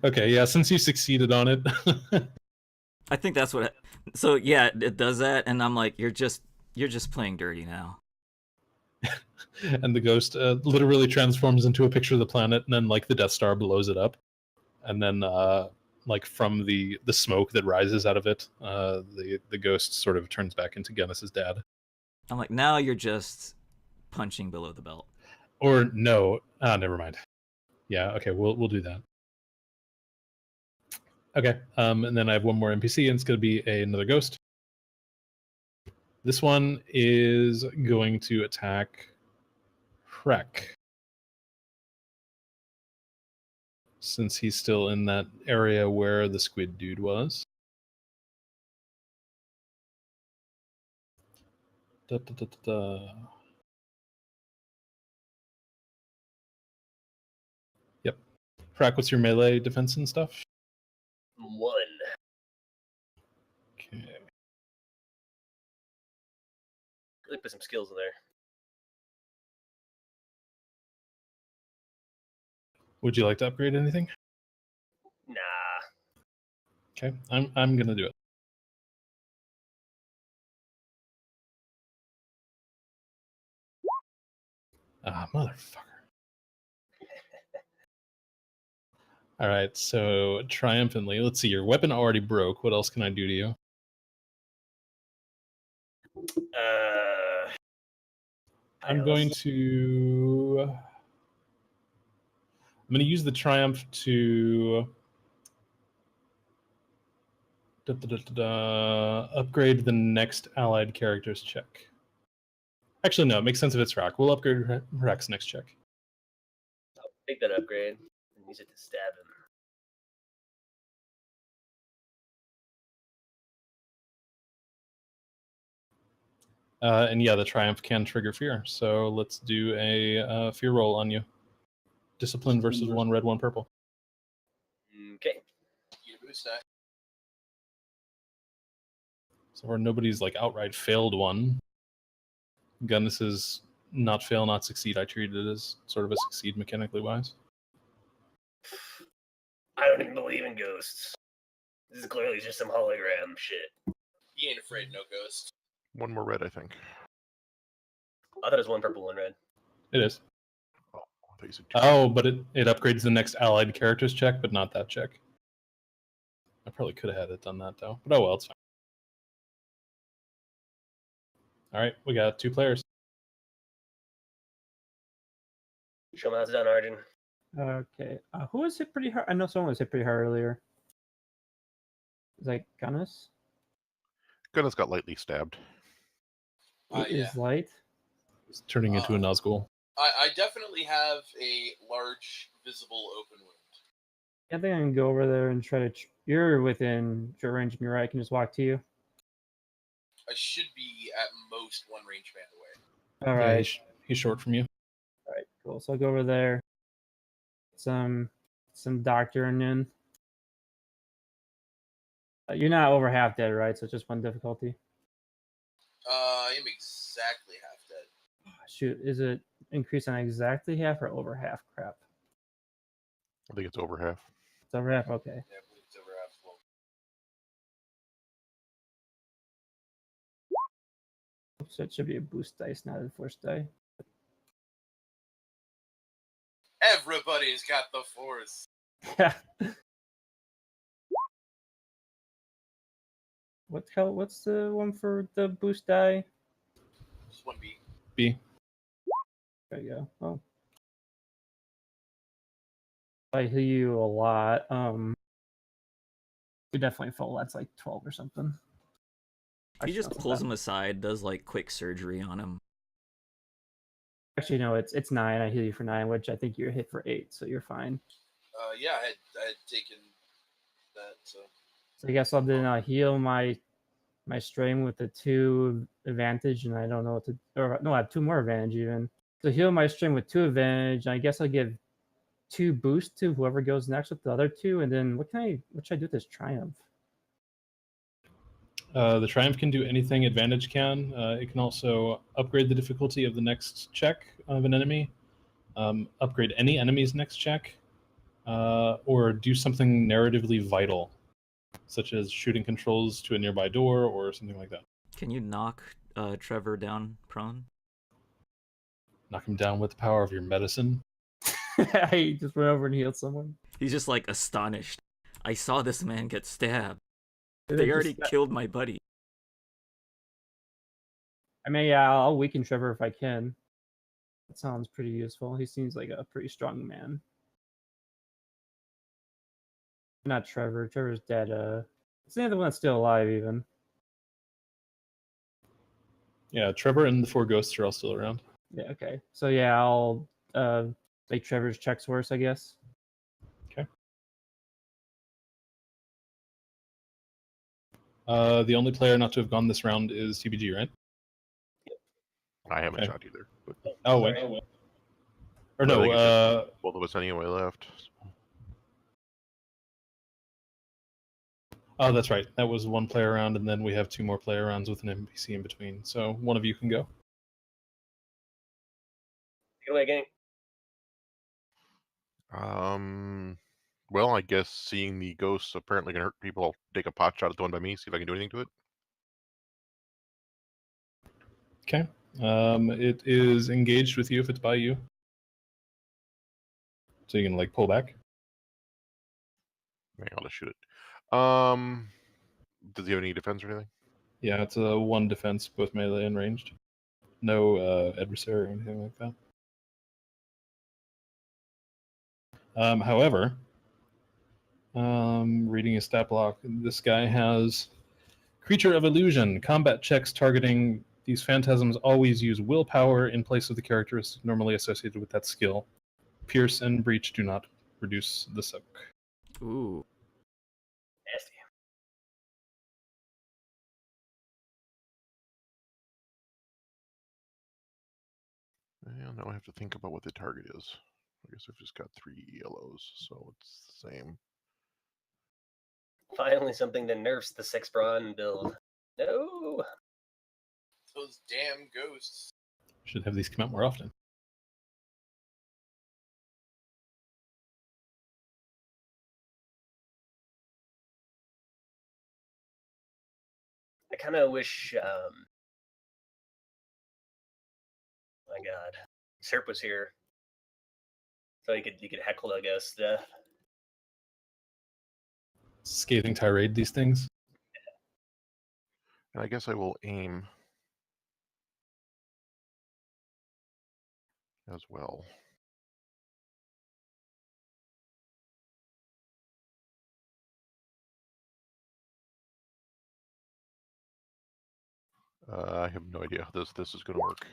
Okay, yeah, since you succeeded on it. I think that's what. So yeah, it does that, and I'm like, you're just playing dirty now. And the ghost literally transforms into a picture of the planet, and then like the Death Star blows it up. And then like from the smoke that rises out of it, the ghost sort of turns back into Gunnis's dad. I'm like, now you're just punching below the belt. Or no, never mind. Yeah, okay, we'll do that. Okay, and then I have one more NPC, and it's going to be another ghost. This one is going to attack Hrek, since he's still in that area where the squid dude was. Da, da, da, da, da. Yep. Hrek, what's your melee defense and stuff? 1. Okay. Really put some skills in there. Would you like to upgrade anything? Nah. Okay, I'm gonna do it. Ah, motherfucker. All right, so triumphantly, let's see. Your weapon already broke. What else can I do to you? I'm going to use the triumph to upgrade the next allied character's check. Actually, no, it makes sense if it's Hrek. We'll upgrade Hrek's next check. Take that upgrade and use it to stab him. And yeah, the triumph can trigger fear. So let's do a fear roll on you. Discipline versus 1 red, 1 purple. Okay. Get a boost die. So far, nobody's like outright failed one. Gunnis is not fail, not succeed. I treat it as sort of a succeed mechanically wise. I don't even believe in ghosts. This is clearly just some hologram shit. He ain't afraid, no ghost. 1 more red, I think. I thought it was 1 purple, 1 red. It is. Oh, I thought you said 2. Oh, but it upgrades the next allied character's check, but not that check. I probably could have had it done that though. But oh well, it's fine. Alright, we got 2 players. Show me how it's done, Arjun. Okay. Who was hit pretty hard? I know someone was hit pretty hard earlier. Is that Gunnis? Gunnis got lightly stabbed. It Yeah. is light. It's turning into a Nazgul. I definitely have a large visible open wound. I think I can go over there and try to. You're within short range of me, right? I can just walk to you. I should be at most 1 range band away. All Yeah, right. he's short from you. All right. Cool. So I'll go over there. Some doctoring in. You're not over half dead, right? So it's just 1 difficulty. I am exactly half dead. Shoot, is it increased on exactly half or over half? Crap. I think it's over half. It's over half. Okay. Yeah, I believe it's over So it should be a boost dice, not a force die. Everybody's got the force. Yeah. What's the one for the boost die? Just one B. B. There you go. Oh. I heal you a lot. You definitely fall. That's like 12 or something. He Actually, just no, it's pulls not. him aside, does like quick surgery on him. Actually, no, it's 9. I heal you for 9, which I think you're hit for 8, so you're fine. Yeah, I had taken that. So So I guess I'll then heal my strain with the 2 advantage, and I don't know what to. Or no, I have 2 more advantage even. So heal my strain with 2 advantage. And I guess I'll give 2 boost to whoever goes next with the other 2, and then what should I do with this triumph? The Triumph can do anything Advantage can. It can also upgrade the difficulty of the next check of an enemy, upgrade any enemy's next check, or do something narratively vital, such as shooting controls to a nearby door or something like that. Can you knock Trevor down prone? Knock him down with the power of your medicine. I just went over and healed someone. He's just like astonished. I saw this man get stabbed. And They then already just- killed my buddy. I mean, yeah, I'll weaken Trevor if I can. That sounds pretty useful. He seems like a pretty strong man. Not Trevor. Trevor's dead. It's the other one that's still alive, even. Yeah, Trevor and the 4 ghosts are all still around. Yeah. Okay. So yeah, I'll make Trevor's checks worse, I guess. The only player not to have gone this round is TBG, right? I haven't Okay. shot either. But Oh, wait. Or Well, I no, think it's both of us anyway left. oh, that's right. That was 1 player round, and then we have 2 more player rounds with an NPC in between. So one of you can go. Take it away, gang. Well, I guess seeing the ghosts apparently can hurt people, I'll take a pot shot at the one by me, see if I can do anything to it. Okay. It is engaged with you if it's by you. So you can like pull back. Maybe I'll just shoot it. Does he have any defense or anything? Yeah, it's a 1 defense, both melee and ranged. No adversary or anything like that. However, reading his stat block, this guy has Creature of Illusion. Combat checks targeting these phantasms always use willpower in place of the characteristic normally associated with that skill. Pierce and Breach do not reduce the soak. Ooh. Nasty. Yeah, now I have to think about what the target is. I guess I've just got 3 yellows, so it's the same. Finally, something that nerfs the 6 brawn build. No. those damn ghosts. Should have these come out more often. I kind of wish. My God, Serp was here, so you could heckle, I guess. Scathing tirade these things. And I guess I will aim as well. I have no idea how this is going to work.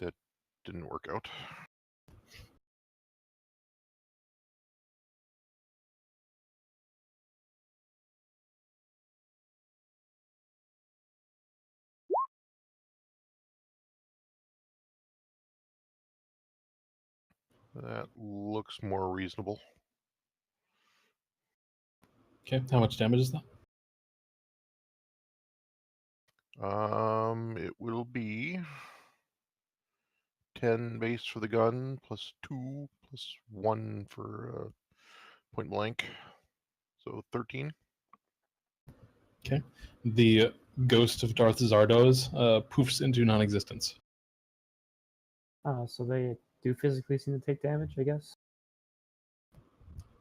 That didn't work out. That looks more reasonable. Okay, how much damage is that? It will be 10 base for the gun, plus 2, plus 1 for point blank. So 13. Okay. The ghost of Darth Zardoz poofs into non-existence. So they do physically seem to take damage, I guess.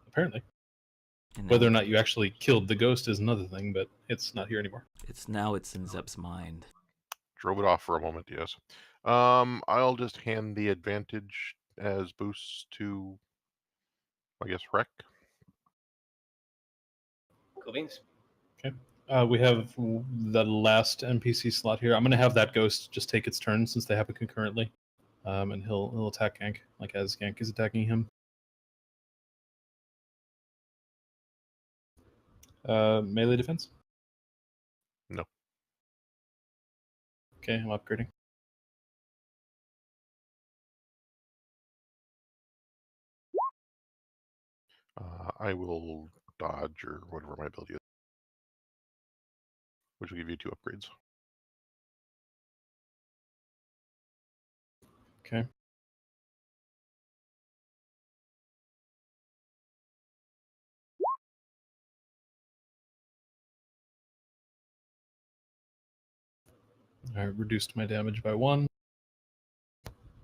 Apparently, And whether or now not you actually killed the ghost is another thing, but it's not here anymore. it's in Zep's mind. Drove it off for a moment, yes. I'll just hand the advantage as boosts to, I guess, Wreck. Cool beans. We have the last NPC slot here. I'm going to have that ghost just take its turn since they happen concurrently, and he'll attack Gank like as Gank is attacking him. Melee defense? No. Okay, I'm upgrading. I will dodge or whatever my ability is, which will give you 2 upgrades. Okay. I reduced my damage by 1.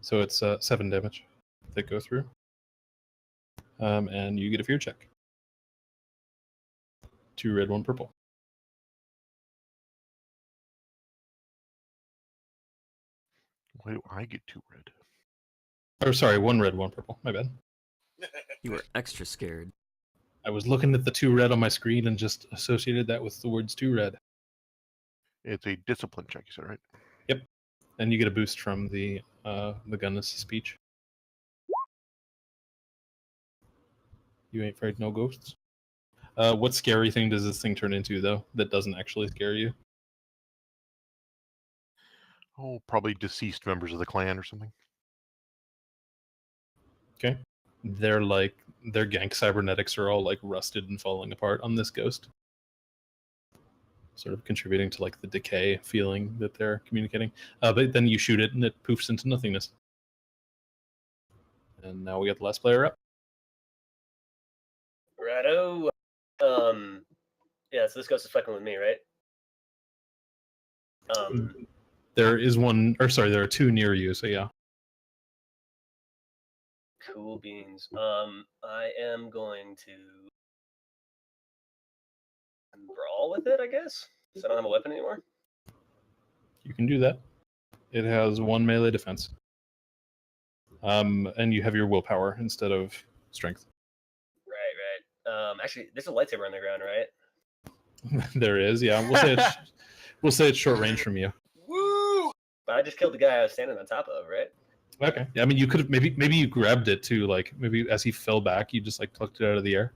So it's 7 damage that go through. And you get a fear check. 2 red, 1 purple. Why do I get 2 red? Or sorry, 1 red, 1 purple. My bad. You were extra scared. I was looking at the 2 red on my screen and just associated that with the words 2 red. It's a discipline check, you said, right? Yep. And you get a boost from the Gunnis speech. You ain't afraid no ghosts. What scary thing does this thing turn into, though, that doesn't actually scare you? Oh, probably deceased members of the clan or something. Okay. Their Gank cybernetics are all like rusted and falling apart on this ghost. Sort of contributing to like the decay feeling that they're communicating. But then you shoot it and it poofs into nothingness. And now we got the last player up. Righto. Yeah, so this ghost is fucking with me, right? There is one, or sorry, there are 2 near you, so yeah. Cool beans. I am going to brawl with it, I guess. Because I don't have a weapon anymore. You can do that. It has 1 melee defense. And you have your willpower instead of strength. Right. Actually, there's a lightsaber on the ground, right? There is, yeah. We'll say it's short range from you. Woo! But I just killed the guy I was standing on top of, right? Okay. Yeah, I mean, you could have maybe you grabbed it too, like maybe as he fell back, you just like plucked it out of the air.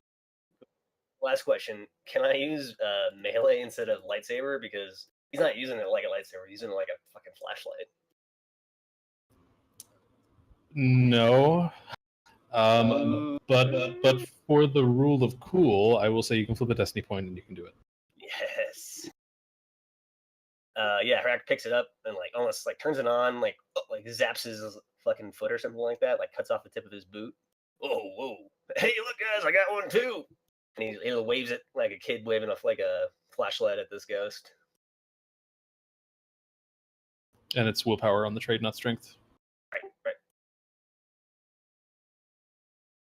Last question. Can I use melee instead of lightsaber? Because he's not using it like a lightsaber. He's using it like a fucking flashlight. No. But for the rule of cool, I will say you can flip a destiny point and you can do it. Yes. Yeah, Harak picks it up and like almost like turns it on, like zaps his fucking foot or something like that, like cuts off the tip of his boot. Whoa. Hey, look guys, I got one too. And he waves it like a kid waving off like a flashlight at this ghost. And it's willpower on the trade, not strength. Right.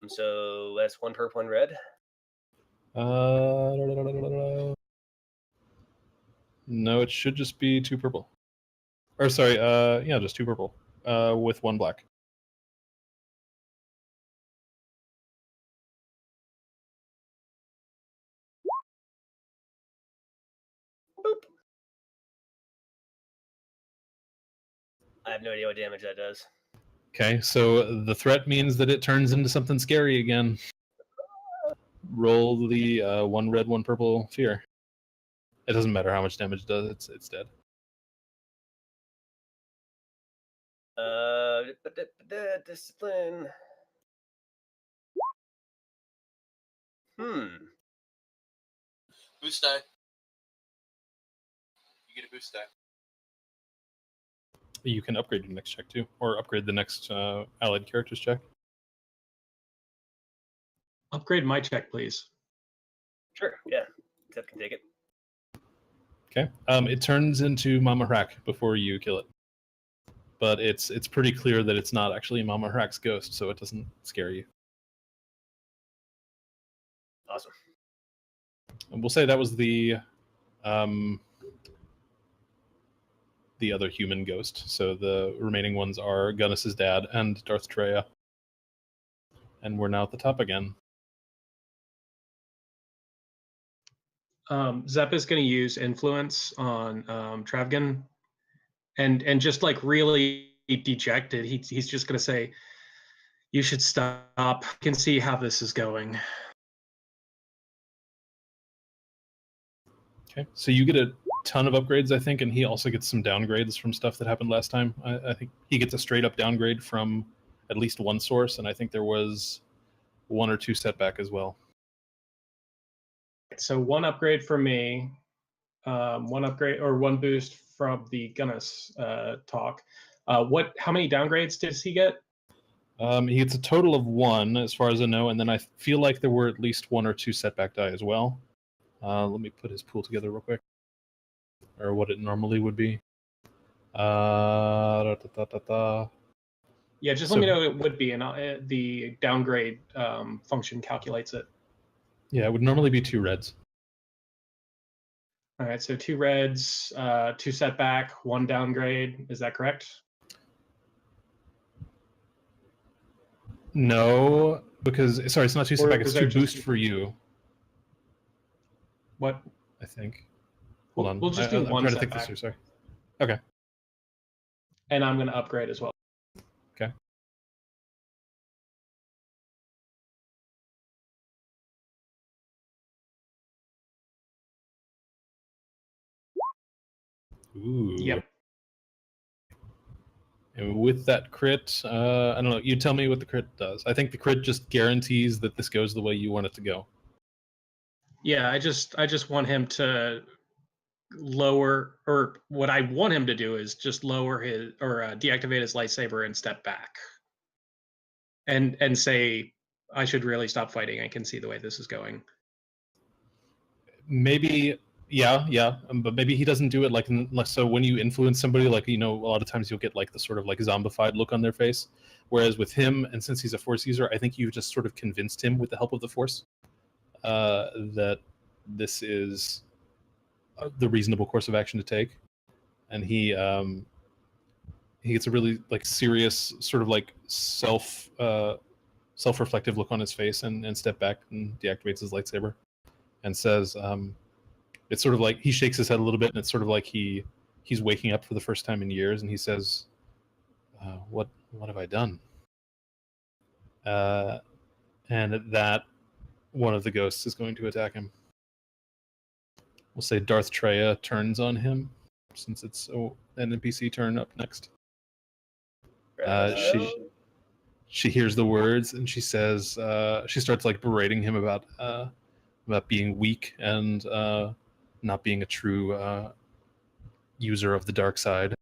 And so that's 1 purple, 1 red. No, it should just be 2 purple. Or sorry, yeah, just 2 purple. With 1 black. Boop. I have no idea what damage that does. Okay, so the threat means that it turns into something scary again. Roll the 1 red, 1 purple fear. It doesn't matter how much damage it does, it's dead. Discipline. Boost die. You get a boost die. You can upgrade your next check too, or upgrade the next allied character's check. Upgrade my check, please. Sure, yeah. Seth can take it. Okay. It turns into Mama Hrack before you kill it, but it's pretty clear that it's not actually Mama Hrack's ghost, so it doesn't scare you. Awesome. And we'll say that was the other human ghost. So the remaining ones are Gunnis's dad and Darth Treya. And we're now at the top again. Zep is going to use influence on Travgan, and just like really dejected, he's just going to say, "You should stop. I can see how this is going." Okay, so you get a ton of upgrades, I think, and he also gets some downgrades from stuff that happened last time. I think he gets a straight up downgrade from at least one source, and I think there was 1 or 2 setback as well. So 1 upgrade for me, 1 upgrade or 1 boost from the Gunnis talk. How many downgrades does he get? He gets a total of 1, as far as I know, and then I feel like there were at least 1 or 2 setback die as well. Let me put his pool together real quick, or what it normally would be. Yeah, just let So- me know what it would be, and the downgrade function calculates it. Yeah, it would normally be 2 reds. All right, so 2 reds, 2 setback, 1 downgrade. Is that correct? No, because sorry, it's not 2 Or setback. It's was there 2 just- boost for you, What? I think. Hold on, We'll just do I'm 1 trying to think this setback, through. Sorry. and I'm going to upgrade as well. Okay. Ooh. Yep. And with that crit, I don't know. You tell me what the crit does. I think the crit just guarantees that this goes the way you want it to go. Yeah, I just want him to lower, or what I want him to do is just lower his, or deactivate his lightsaber and step back, and say, I should really stop fighting. I can see the way this is going. Maybe, yeah, but maybe he doesn't do it like so. When you influence somebody, like a lot of times you'll get like the sort of like zombified look on their face. Whereas with him, and since he's a Force user, I think you just sort of convinced him with the help of the Force that this is the reasonable course of action to take, and he gets a really like serious sort of like self-reflective look on his face and step back and deactivates his lightsaber and says, it's sort of like he shakes his head a little bit, and it's sort of like he's waking up for the first time in years, and he says, what have I done? And at that, one of the ghosts is going to attack him. We'll say Darth Treya turns on him, since it's an NPC turn up next. She hears the words, and she says, she starts like berating him about being weak and not being a true user of the dark side.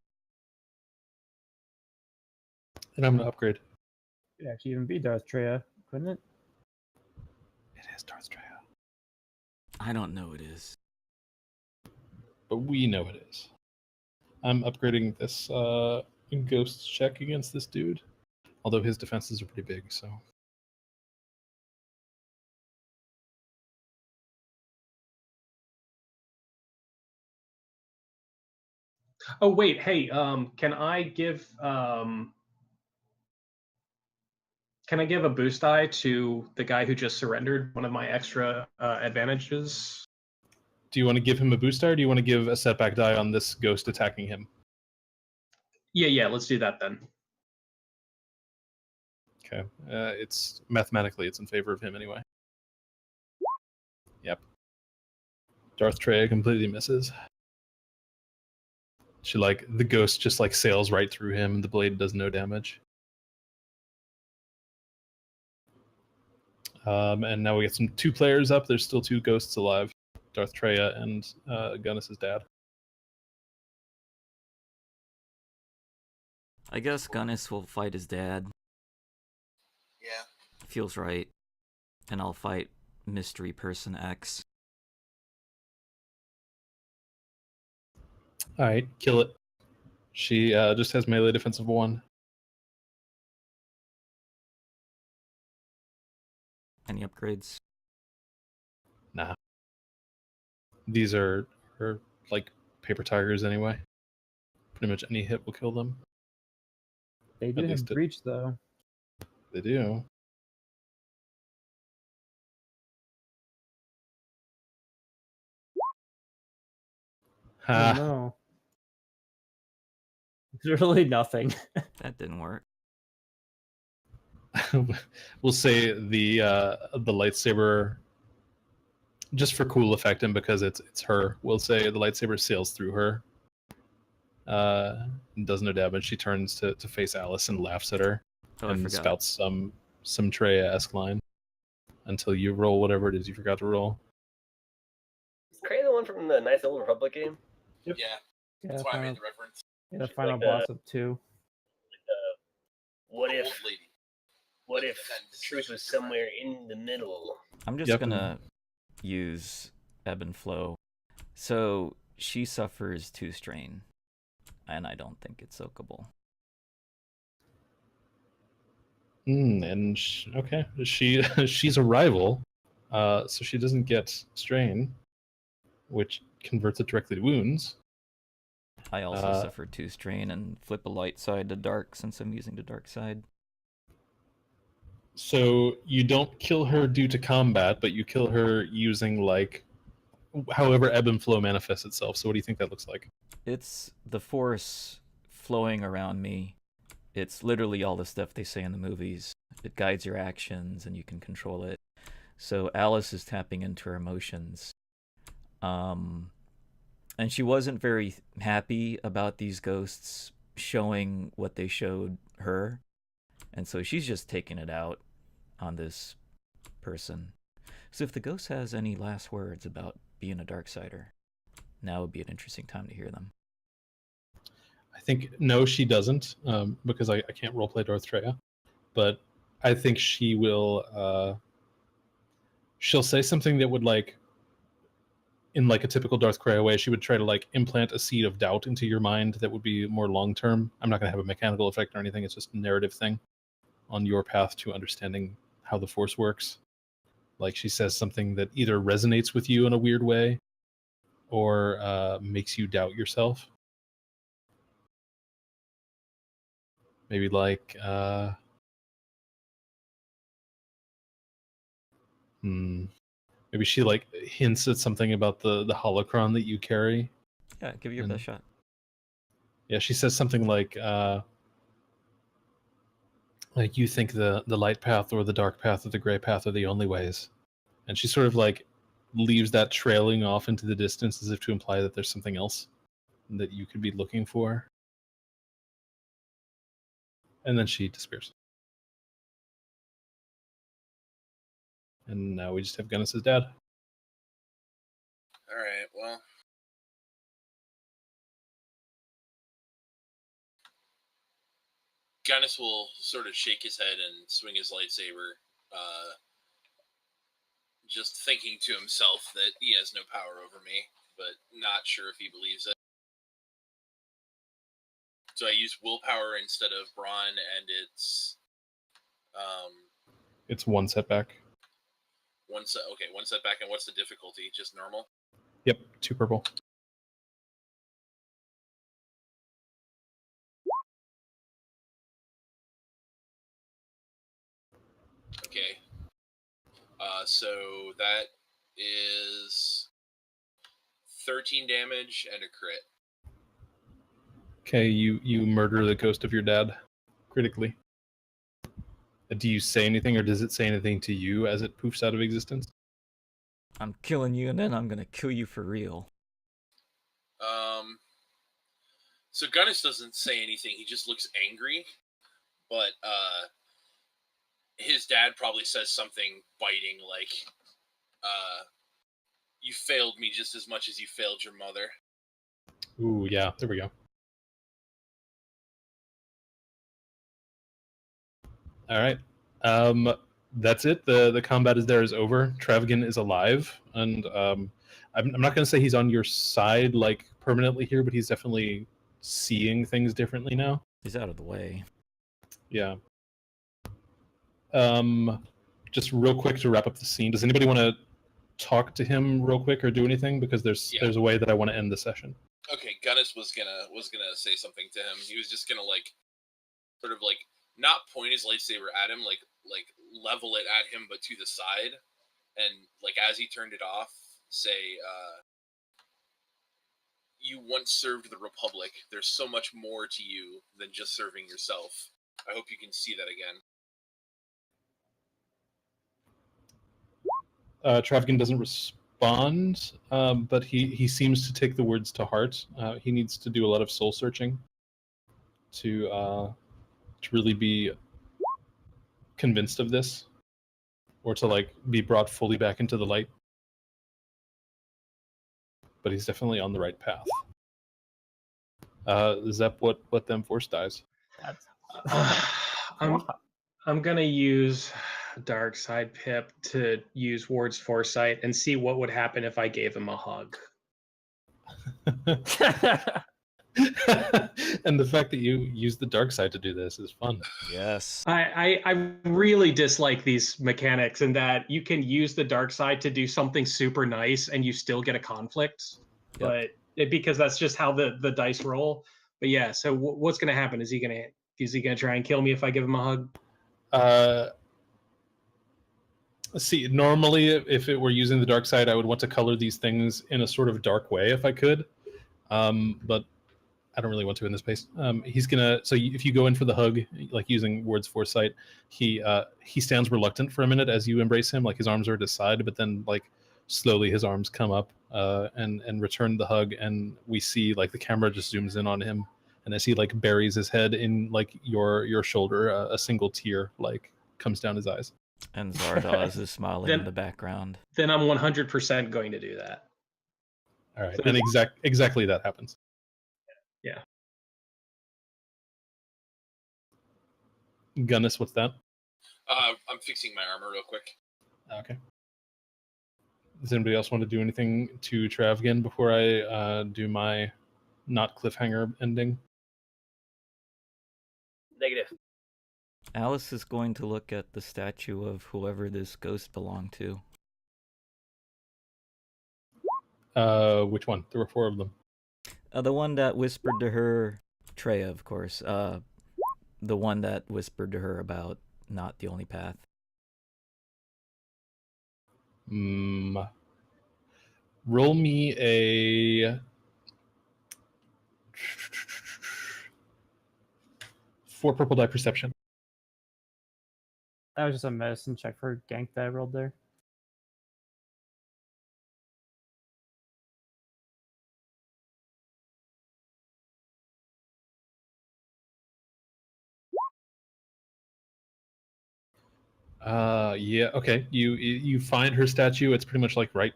And I'm gonna upgrade. It'd actually even be Darth Treya, couldn't it? It is Darth Treya, I don't know it is. but we know it is. I'm upgrading this ghost check against this dude, although his defenses are pretty big, so. Oh wait, hey, can I give a boost die to the guy who just surrendered? One of my extra advantages. Do you want to give him a boost die, or do you want to give a setback die on this ghost attacking him? Yeah, let's do that then. Okay. It's mathematically it's in favor of him anyway. Yep. Darth Treya completely misses. The ghost just like sails right through him, and the blade does no damage. And now we get 2 players up. There's still 2 ghosts alive, Darth Treya and Gunnis's dad. I guess Gunnis will fight his dad. Yeah. Feels right. And I'll fight Mystery Person X. All right, kill it. She just has melee defense of 1. Any upgrades? Nah. These are like paper tigers anyway. Pretty much any hit will kill them. They do have least it- breach though. They do. Oh Ha. no. It's really nothing. That didn't work. We'll say the lightsaber, just for cool effect and because it's her. We'll say the lightsaber sails through her. And does no damage. She turns to face Alice and laughs at her Oh, I and forgot. spouts some Treya-esque line until you roll whatever it is you forgot to roll. Is Cray the one from the Knights of the Old Republic game? Yep. Yeah, Yeah, that's why I final, made the reference. yeah, the She's final like boss of 2. What The if old lady. what Like if that the truth was somewhere in the middle? I'm just Yep. gonna use ebb and flow. So she suffers 2 strain, and I don't think it's soakable. And okay, she's a rival, so she doesn't get strain, which converts it directly to wounds. I also Uh, suffer 2 strain and flip a light side to dark since I'm using the dark side. So you don't kill her due to combat, but you kill her using like however ebb and flow manifests itself. So what do you think that looks like? It's the force flowing around me. It's literally all the stuff they say in the movies. It guides your actions and you can control it. So Alice is tapping into her emotions. And she wasn't very happy about these ghosts showing what they showed her. And so she's just taking it out on this person. So if the ghost has any last words about being a Darksider, now would be an interesting time to hear them. I think no, she doesn't, because I can't roleplay Darth Treya. But I think she will. She'll say something that would like, in like a typical Darth Treya way, she would try to like implant a seed of doubt into your mind that would be more long term. I'm not going to have a mechanical effect or anything. It's just a narrative thing on your path to understanding how the Force works. Like she says something that either resonates with you in a weird way, or makes you doubt yourself. Maybe like maybe she like hints at something about the holocron that you carry. Yeah, give it your And- best shot. Yeah, she says something like you think the light path or the dark path or the gray path are the only ways. And she sort of like leaves that trailing off into the distance as if to imply that there's something else that you could be looking for. And then she disappears. And now we just have Gunnis's dad. All right, well. Gunnis will sort of shake his head and swing his lightsaber, just thinking to himself that he has no power over me, but not sure if he believes it. So I use willpower instead of brawn, and it's It's 1 setback. one setback, and what's the difficulty? Just normal? Yep, 2 purple. Okay. So that is 13 damage and a crit. Okay, you murder the ghost of your dad critically. Do you say anything, or does it say anything to you as it poofs out of existence? I'm killing you, and then I'm gonna kill you for real. So Gunnis doesn't say anything. He just looks angry, but his dad probably says something biting, like, "You failed me just as much as you failed your mother." Ooh, yeah, there we go. All right. That's it. The combat is over. Travagan is alive, and I'm not going to say he's on your side like permanently here, but he's definitely seeing things differently now. He's out of the way. Yeah. Just real quick to wrap up the scene. Does anybody want to talk to him real quick or do anything? Because there's a way that I want to end the session. Okay, Gunnis was gonna say something to him. He was just gonna like, sort of like not point his lightsaber at him, like level it at him, but to the side, and like as he turned it off, say, "You once served the Republic. There's so much more to you than just serving yourself. I hope you can see that again." Travagan doesn't respond, but he seems to take the words to heart. He needs to do a lot of soul searching to really be convinced of this, or to like be brought fully back into the light. But he's definitely on the right path. Zep, what them force dies? I'm gonna use Dark Side Pip to use Ward's foresight and see what would happen if I gave him a hug. And the fact that you use the dark side to do this is fun. Yes. I really dislike these mechanics in that you can use the dark side to do something super nice and you still get a conflict. Yep. But because that's just how the dice roll. But yeah, so what's gonna happen? Is he gonna try and kill me if I give him a hug? Let's see. Normally, if it were using the dark side, I would want to color these things in a sort of dark way if I could. But I don't really want to in this case. He's gonna. So if you go in for the hug, like using Ward's foresight, he stands reluctant for a minute as you embrace him. Like his arms are at his side, but then like slowly his arms come up and return the hug, and we see like the camera just zooms in on him, and as he like buries his head in like your shoulder, a single tear like comes down his eyes. And Zardoz is smiling in the background. Then I'm 100% going to do that. All right, So and exactly that happens. Yeah. Gunnis, what's that? I'm fixing my armor real quick. Okay. Does anybody else want to do anything to Travagan before I do my not cliffhanger ending? Negative. Alice is going to look at the statue of whoever this ghost belonged to. Which one? There were 4 of them. The one that whispered to her, Treya, of course. The one that whispered to her about not the only path. Roll me a 4 purple die perception. That was just a medicine check for gank that I rolled there. Yeah, okay. You find her statue. It's pretty much like right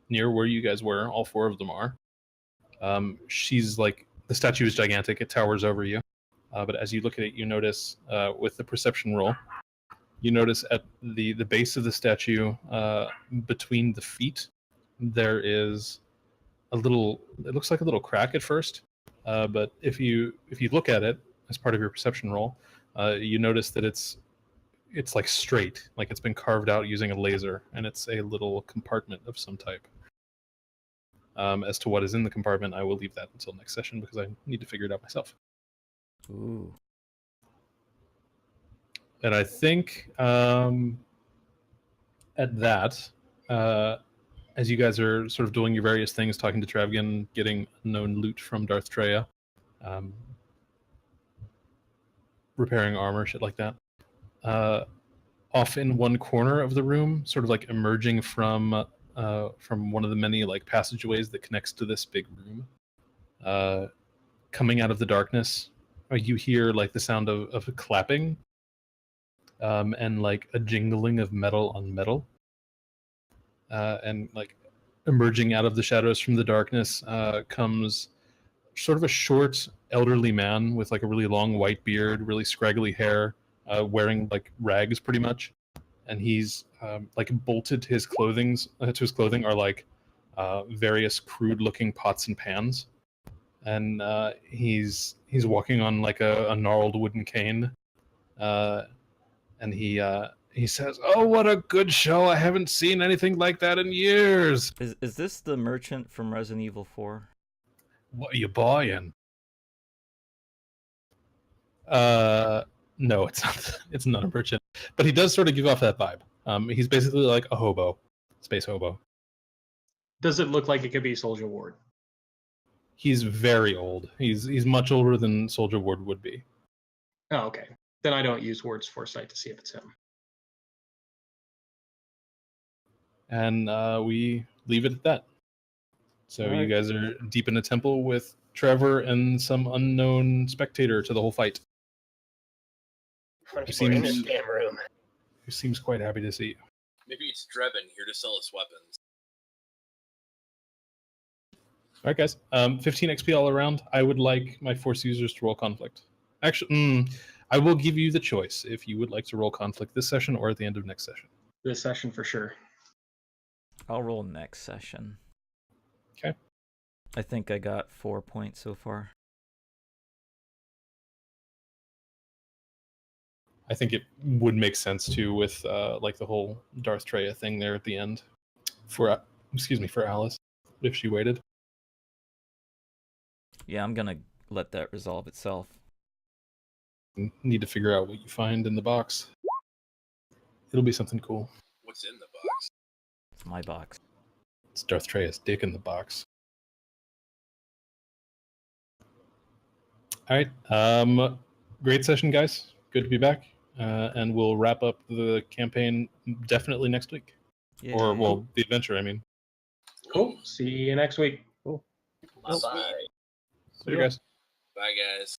near where you guys were. All 4 of them are. She's like, the statue is gigantic. It towers over you. But as you look at it, you notice with the perception roll, you notice at the base of the statue, between the feet, there is a little. It looks like a little crack at first, but if you look at it as part of your perception roll, you notice that it's like straight, like it's been carved out using a laser, and it's a little compartment of some type. As to what is in the compartment, I will leave that until next session because I need to figure it out myself. Ooh. And I think at that, as you guys are sort of doing your various things, talking to Travagan, getting unknown loot from Darth Treya, repairing armor, shit like that. Off in one corner of the room, sort of like emerging from one of the many like passageways that connects to this big room, coming out of the darkness, you hear like the sound of clapping, and like a jingling of metal on metal, and like emerging out of the shadows from the darkness comes sort of a short elderly man with like a really long white beard, really scraggly hair, wearing like rags pretty much, and he's like bolted to his clothing are like various crude-looking pots and pans, and he's walking on like a gnarled wooden cane, and he says, "Oh, what a good show! I haven't seen anything like that in years." Is this the merchant from Resident Evil 4? What are you buying? No, it's not. It's not a merchant, but he does sort of give off that vibe. He's basically like a hobo, space hobo. Does it look like it could be Soldier Ward? He's very old. He's much older than Soldier Ward would be. Oh, okay. Then I don't use Ward's foresight to see if it's him. And we leave it at that. So you Alright. guys are deep in a temple with Trevor and some unknown spectator to the whole fight, How many people are in this seems- damn room? who seems quite happy to see you. Maybe it's Drebin here to sell us weapons. All right, guys. 15 XP all around. I would like my Force users to roll conflict. Actually, I will give you the choice if you would like to roll conflict this session or at the end of next session. This session for sure. I'll roll next session. Okay. I think I got 4 points so far. I think it would make sense too with like the whole Darth Treya thing there at the end for for Alice if she waited. Yeah, I'm gonna let that resolve itself. Need to figure out what you find in the box. It'll be something cool. What's in the box? It's my box. It's Darth Treya's dick in the box. All right. Great session, guys. Good to be back. And we'll wrap up the campaign definitely next week. Or, Yay. well, the adventure, I mean. Cool. See you next week. Bye bye. See you guys. Bye, guys.